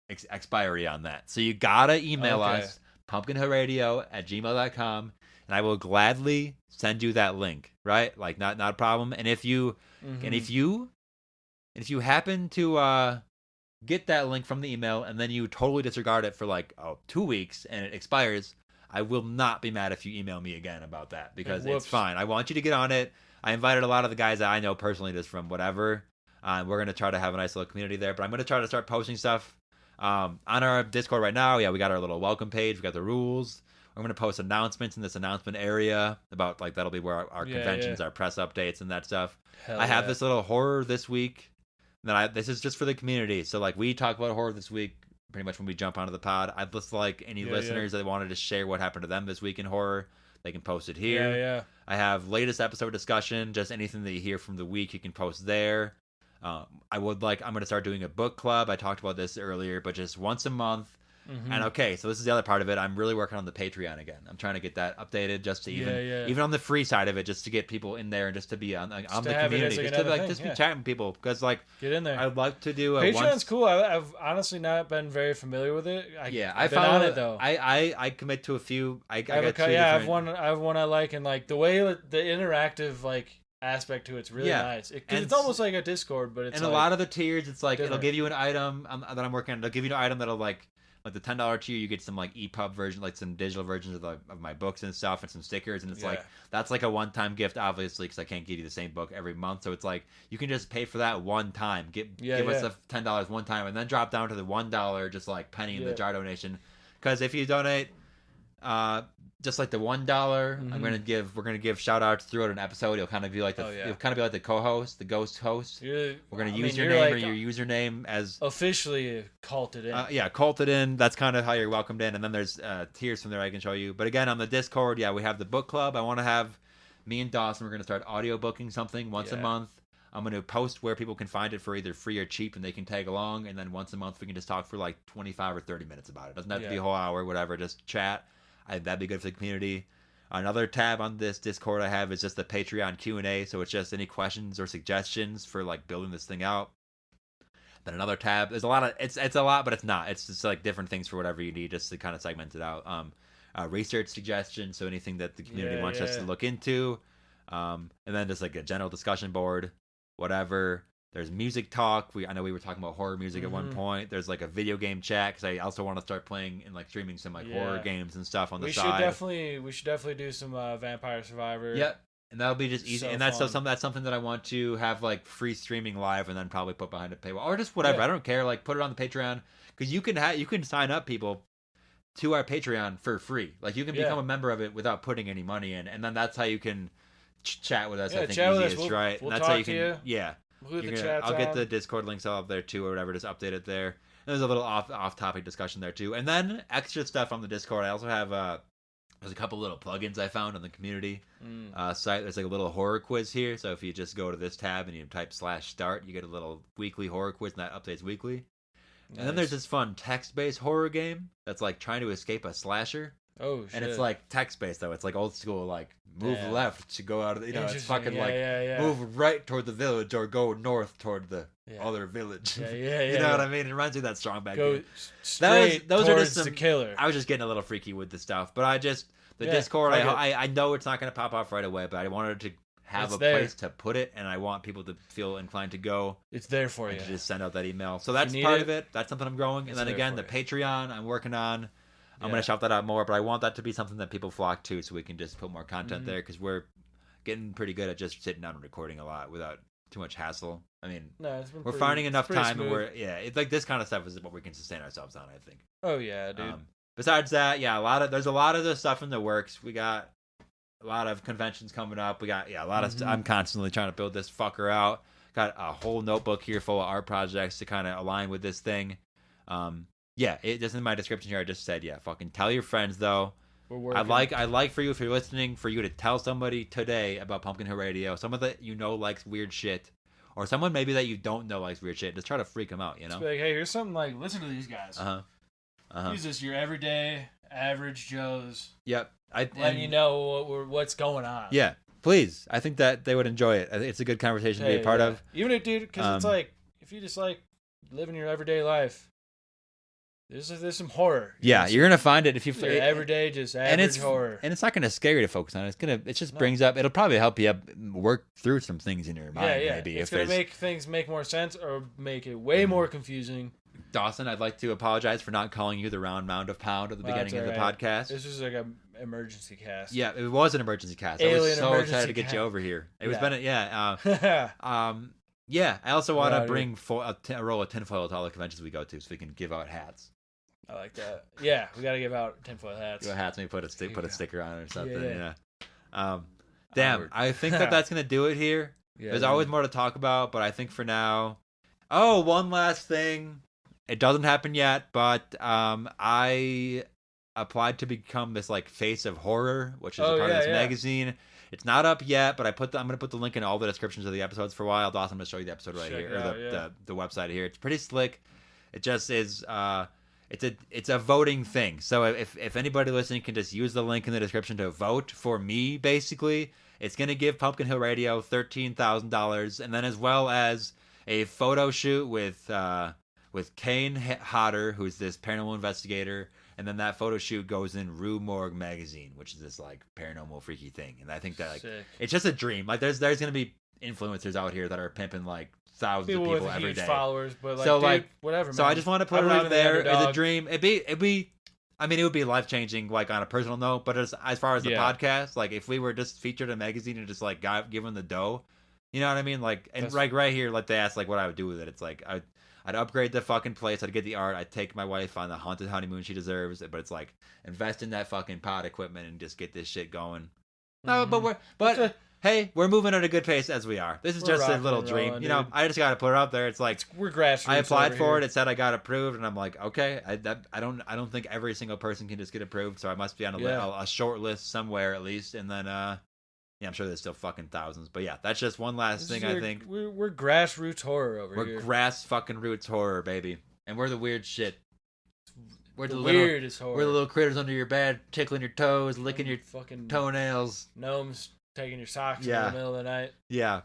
expiry on that. So you gotta email Okay. us pumpkinhillradio@gmail.com, and I will gladly send you that link. Right, like not a problem. And if you Mm-hmm. and if you happen to get that link from the email and then you totally disregard it for like 2 weeks and it expires, I will not be mad if you email me again about that, because Whoops. it's fine. I want you to get on it. I invited a lot of the guys that I know personally just from whatever. We're going to try to have a nice little community there, but I'm going to try to start posting stuff on our Discord right now. Yeah, we got our little welcome page. We got the rules. I'm going to post announcements in this announcement area about like that'll be where our conventions, our press updates and that stuff. Hell I have yeah. this little horror this week. This is just for the community. So like we talk about horror this week pretty much when we jump onto the pod. I'd just like any listeners that wanted to share what happened to them this week in horror, they can post it here. Yeah. I have latest episode discussion, just anything that you hear from the week you can post there. I'm going to start doing a book club. I talked about this earlier, but just once a month. Mm-hmm. And okay, so this is the other part of it. I'm really working on the Patreon again. I'm trying to get that updated just to even on the free side of it, just to get people in there and just to be on the have it as, community, like, just to another just thing, be chatting with people, because like Get in there. I'd like to do a Patreon's cool. I've honestly not been very familiar with it. I I've been found on it though. I commit to a few. I got two I have different- one. I have one I like, and like the way that the interactive like aspect to it's really nice. And It's almost like a Discord, but it's and like, a lot of the tiers, it's like it'll different. give you an item that I'm working on. It'll give you an item that'll like the $10 tier, you get some like EPUB version, like some digital versions of my books and stuff, and some stickers, and it's like that's like a one-time gift, obviously, because I can't give you the same book every month. So it's like you can just pay for that one time, give us the $10 one time, and then drop down to the $1 just like penny in the jar donation. Because if you donate, just like the $1, we're gonna give shout outs throughout an episode. It'll kind of be like it'll kind of be like the co-host, the ghost host. We're gonna use your name or your username as officially culted in. Culted in. That's kind of how you're welcomed in. And then there's tiers from there I can show you. But again, on the Discord, we have the book club. I want to have me and Dawson. We're gonna start audio booking something once a month. I'm going to post where people can find it for either free or cheap, and they can tag along. And then once a month, we can just talk for like 25 or 30 minutes about it. Doesn't have to be a whole hour, whatever. Just chat. That'd be good for the community. Another tab on this Discord I have is just the Patreon Q&A. So it's just any questions or suggestions for like building this thing out. Then another tab. There's a lot of it's a lot, but it's not. It's just like different things for whatever you need, just to kind of segment it out. Research suggestions. So anything that the community wants us to look into. And then just like a general discussion board. Whatever. There's music talk. I know we were talking about horror music at one point. There's like a video game chat, because I also want to start playing and like streaming some like horror games and stuff on the side. We should definitely do some Vampire Survivor. Yep. And that'll be just easy. So and that's fun. that's something that I want to have like free streaming live, and then probably put behind a paywall or just whatever. I don't care. Like put it on the Patreon, because you can sign up people to our Patreon for free. Like you can become a member of it without putting any money in, and then that's how you can chat with us. I think easiest, right? We'll and that's talk how you to can. you. Yeah. I'll get the Discord links up there too, or whatever. Just update it there. And there's a little off topic discussion there too, and then extra stuff on the Discord. I also have there's a couple little plugins I found on the community site. There's like a little horror quiz here. So if you just go to this tab and you type /start, you get a little weekly horror quiz, and that updates weekly. And then there's this fun text-based horror game that's like trying to escape a slasher. Oh shit! And it's like text-based though. It's like old school, like move Damn. left to go out of the, it's fucking yeah. move right toward the village or go north toward the other village. Yeah. You know what I mean? It reminds me of that Strong Bad Go game. straight Those are towards just some, the killer. I was just getting a little freaky with the stuff, but Discord. I know it's not going to pop off right away, but I wanted to have a place to put it, and I want people to feel inclined to go. It's there for you. To just send out that email. So that's part of it. That's something I'm growing. And then again, the you. Patreon I'm working on. I'm going to shout that out more, but I want that to be something that people flock to so we can just put more content there because we're getting pretty good at just sitting down and recording a lot without too much hassle. I mean, we're finding enough time, and it's like this kind of stuff is what we can sustain ourselves on, I think. Oh yeah, dude. Besides that, there's a lot of the stuff in the works. We got a lot of conventions coming up. We got a lot of I'm constantly trying to build this fucker out. Got a whole notebook here full of art projects to kind of align with this thing. It just in my description here I just said, fucking tell your friends though. I'd like for you, if you're listening, for you to tell somebody today about Pumpkinhillradio, someone that you know likes weird shit, or someone maybe that you don't know likes weird shit. Just try to freak them out, you know? Just be like, hey, here's something like, listen to these guys. These just your everyday, average Joes. Yep. Letting you know what's going on. Yeah, please. I think that they would enjoy it. It's a good conversation to be a part of. Even if, dude, because it's like, if you just like living your everyday life, there's some horror. Yeah, you're gonna find it if you everyday just average horror, and it's not gonna scare you to focus on it. It just brings up. It'll probably help you work through some things in your mind. Yeah. Maybe it's gonna make things make more sense or make it way more confusing. Dawson, I'd like to apologize for not calling you the round mound of pound at the beginning of the podcast. This was like an emergency cast. Yeah, it was an emergency cast. I was so excited to get you over here. It was I also want to bring a roll of tinfoil to all the conventions we go to so we can give out hats. I like that. Yeah, we gotta give out tinfoil hats. Give out hats, maybe put a sticker on it or something. Yeah. Damn, I think that's gonna do it here. Yeah, there's always more to talk about, but I think for now. Oh, one last thing. It doesn't happen yet, but I applied to become this like face of horror, which is a part of this magazine. It's not up yet, but I'm gonna put the link in all the descriptions of the episodes for a while. Dawson, I'm gonna show you the episode right here, or the website here. It's pretty slick. It just is. It's a voting thing. So if anybody listening can just use the link in the description to vote for me, basically, it's gonna give Pumpkinhillradio $13,000, and then as well as a photo shoot with Kane Hodder, who's this paranormal investigator, and then that photo shoot goes in Rue Morgue magazine, which is this like paranormal freaky thing. And I think that it's just a dream. Like there's gonna be influencers out here that are pimping like thousands of people every day. Followers, but like, whatever. So man. I just want to put it out there as a dream. It'd be. I mean, it would be life changing, like on a personal note. But as far as the podcast, like if we were just featured in a magazine and just like given the dough, you know what I mean? Like, and like right here, like they asked like what I would do with it. It's like I'd upgrade the fucking place. I'd get the art. I'd take my wife on the haunted honeymoon she deserves. But it's like invest in that fucking pod equipment and just get this shit going. No, but hey, we're moving at a good pace as we are. This is just a little dream. Rolling, you know, I just got to put it out there. It's like we're grassroots. I applied for it. It said I got approved, and I'm like, okay. I don't think every single person can just get approved, so I must be on a short list somewhere at least. And then I'm sure there's still fucking thousands. But yeah, that's just one last thing. I think we're grassroots horror over here. We're grass fucking roots horror, baby, and we're the weird shit. We're the weirdest horror. We're the little critters under your bed, tickling your toes, licking your fucking toenails. Gnomes taking your socks in the middle of the night. Yeah.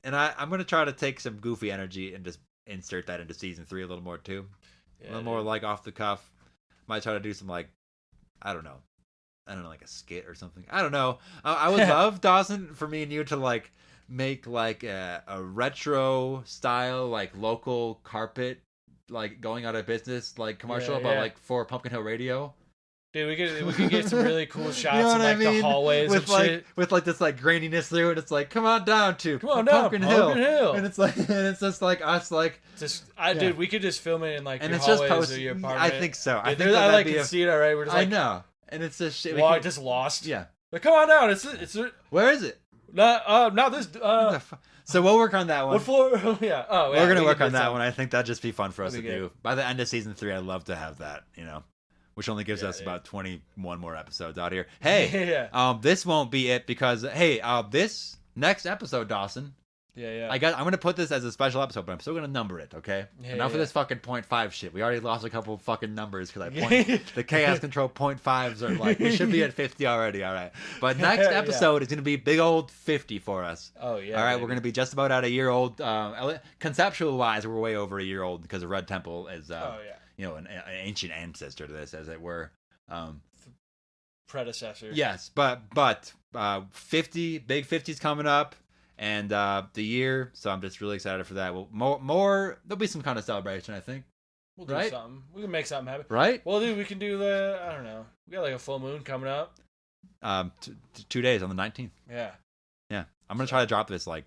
And I'm going to try to take some goofy energy and just insert that into season 3 a little more too. A little more like off the cuff. Might try to do some like, I don't know, like a skit or something. I don't know. I would love, Dawson, for me and you to like make like a retro style, like local carpet, like going out of business, like commercial, but like for Pumpkinhillradio. Dude, we could get some really cool shots of like the hallways with and shit. With like this like graininess through it. It's like, come on down, Pumpkin Hill. And it's like, and it's just like us, like dude, we could just film it in like and your it's hallways just of your apartment. I think so. I can see it already. We're just like, I know, and it's just shit. Just lost. Yeah, but come on down. It's where is it? Not this. So we'll work on that one. What floor? Yeah. Oh, we're gonna work on that one. I think that'd just be fun for us to do. By the end of season 3, I'd love to have that. You know. Which only gives us about 21 more episodes out here. Hey, this won't be it because, this next episode, Dawson, Yeah. I'm gonna put this as a special episode, but I'm still gonna number it. Okay. Yeah, Enough of yeah. this fucking 0.5 shit. We already lost a couple fucking numbers because the Chaos Control 0.5s are like we should be at 50 already. All right. But next episode is gonna be big old 50 for us. Oh yeah. All right. baby. We're gonna be just about at a year old. Conceptual wise, we're way over a year old because the Red Temple is an ancient ancestor to this, as it were. Predecessor. Yes, but 50 big 50s coming up. And the year, so I'm just really excited for that. Well, more. There'll be some kind of celebration, I think. We'll do something. We can make something happen. Right? Well, dude, we can do I don't know. We got like a full moon coming up. 2 days on the 19th. Yeah. I'm gonna try to drop this like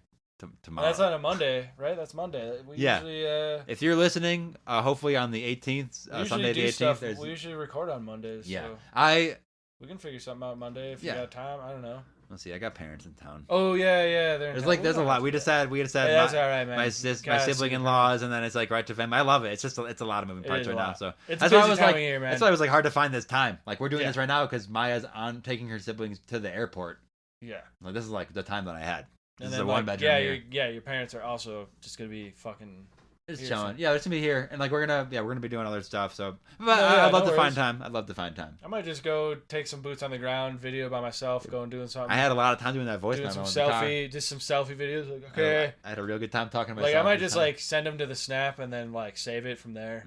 tomorrow. That's on a Monday, right? That's Monday. We usually. If you're listening, hopefully on the 18th, Sunday the 18th. We usually record on Mondays. Yeah. So we can figure something out Monday if you got time. I don't know. Let's see. I got parents in town. Oh yeah. There's a lot. We just had. That's all right, man. My sibling-in-laws, and then it's like right to family. I love it. It's just it's a lot of moving parts right now. So it's that's a why busy I was time like, of year, man. that's why it was like hard to find this time. Like we're doing this right now because Maya's on taking her siblings to the airport. Yeah. Like this is like the time that I had. This And is then, a one bedroom. your parents are also just gonna be fucking. Just chilling. Yeah, they're just gonna be here, and like we're gonna be doing other stuff. So, but Yeah, I'd love no to find worries. time. I'd love to find time. I might just go take some boots on the ground, video by myself, going doing something. I had a lot of time doing that voice doing memo some in the car. just some selfie videos. Like, okay. I had a real good time talking to myself. Like I might this just time. like send them to the snap and then like save it from there,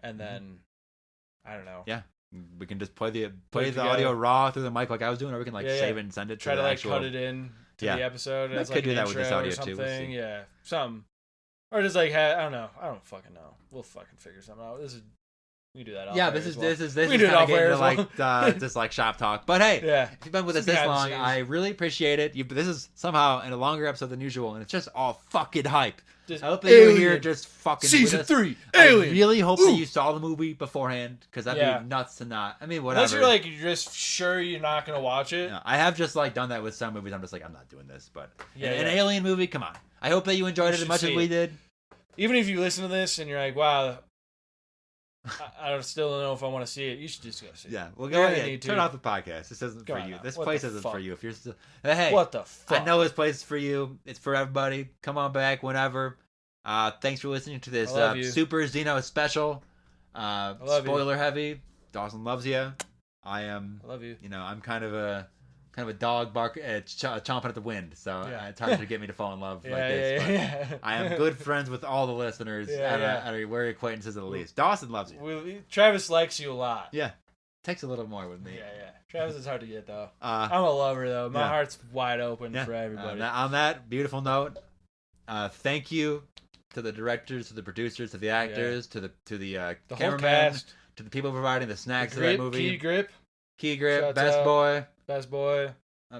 and then I don't know. Yeah, we can just play the together. audio raw through the mic like I was doing, or we can like save it and send it. Try to the like actual... cut it in to the episode. I As, could like, do an that with this intro or audio too. something. We'll see. Yeah, something. Or just like I don't know. I don't fucking know. We'll fucking figure something out. We can do that. Yeah, off air this as is well. this is We can do it off air as well. like just like shop talk. But hey, Yeah. if you've been with us Some this behind the long, scenes. I really appreciate it. This is somehow in a longer episode than usual, and it's just all fucking hype. Just I hope that you're Alien. here just fucking Season with us. 3, I Alien. really hope that you saw the movie beforehand, because that'd Yeah. be nuts to not. I mean, whatever. Unless you're like you're just sure you're not gonna watch it. No, I have just like done that with some movies. I'm just like, I'm not doing this. But Yeah, an yeah. Alien movie, come on. I hope that you enjoyed You it as should much as see we it. did. Even if you listen to this and you're like, wow, I still don't know if I want to see it. You should just go see it. Yeah, we'll You're go gonna ahead. need Turn to. off the podcast. This isn't for God, you. no. This What place the isn't fuck? for you. If you're still, hey, What the fuck? I know this place is for you. It's for everybody. Come on back whenever. Thanks for listening to this I love you. Super Xeno special. love you. Spoiler heavy. Dawson loves you. I am. I love you. You know, I'm kind of a dog chomping at the wind. So Yeah. it's hard to get me to fall in love like this. but Yeah. I am good friends with all the listeners. And we're acquaintances at least. Dawson loves you. Travis likes you a lot. Yeah. Takes a little more with me. Yeah. Travis is hard to get though. Uh, I'm a lover though. My yeah. heart's wide open Yeah. for everybody. On that beautiful note, thank you to the directors, to the producers, to the actors, to the the whole cameraman, cast. to the people providing the snacks The to that grip, movie. Key Grip, Key Grip, Shouts Best out. Boy, Best Boy.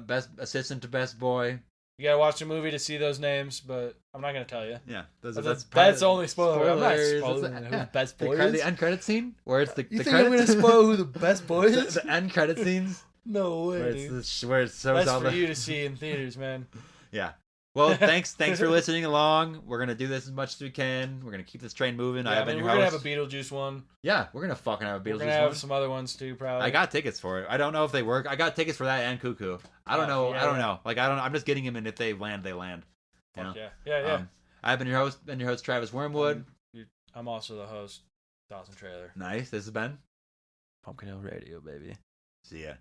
Best Assistant to Best Boy. You gotta watch the movie to see those names, but I'm not gonna tell you. Yeah, That's only spoiler. I'm not spoilers. spoiling That's- who the best boy the is. end credit scene where it's the You the think I'm credits. gonna spoil who the best boy is? the end credit scenes No way, where dude. where it shows That's all for the you to see in theaters, man. yeah. Well, thanks for listening along. We're gonna do this as much as we can. We're gonna keep this train moving. Yeah, I have been we're your gonna host. have a Beetlejuice one. Yeah, we're gonna fucking have a We're Beetlejuice gonna have one. some other ones too, probably. I got tickets for it. I don't know if they work. I got tickets for that and Cuckoo. I don't know. yeah, I don't yeah. know. Like I don't. I'm just getting them, and if they land, they land. You know? Yeah. I've been your host, Travis Wormwood. I'm also the host, Dawson Trailer. Nice. This has been Pumpkinhillradio, baby. See ya.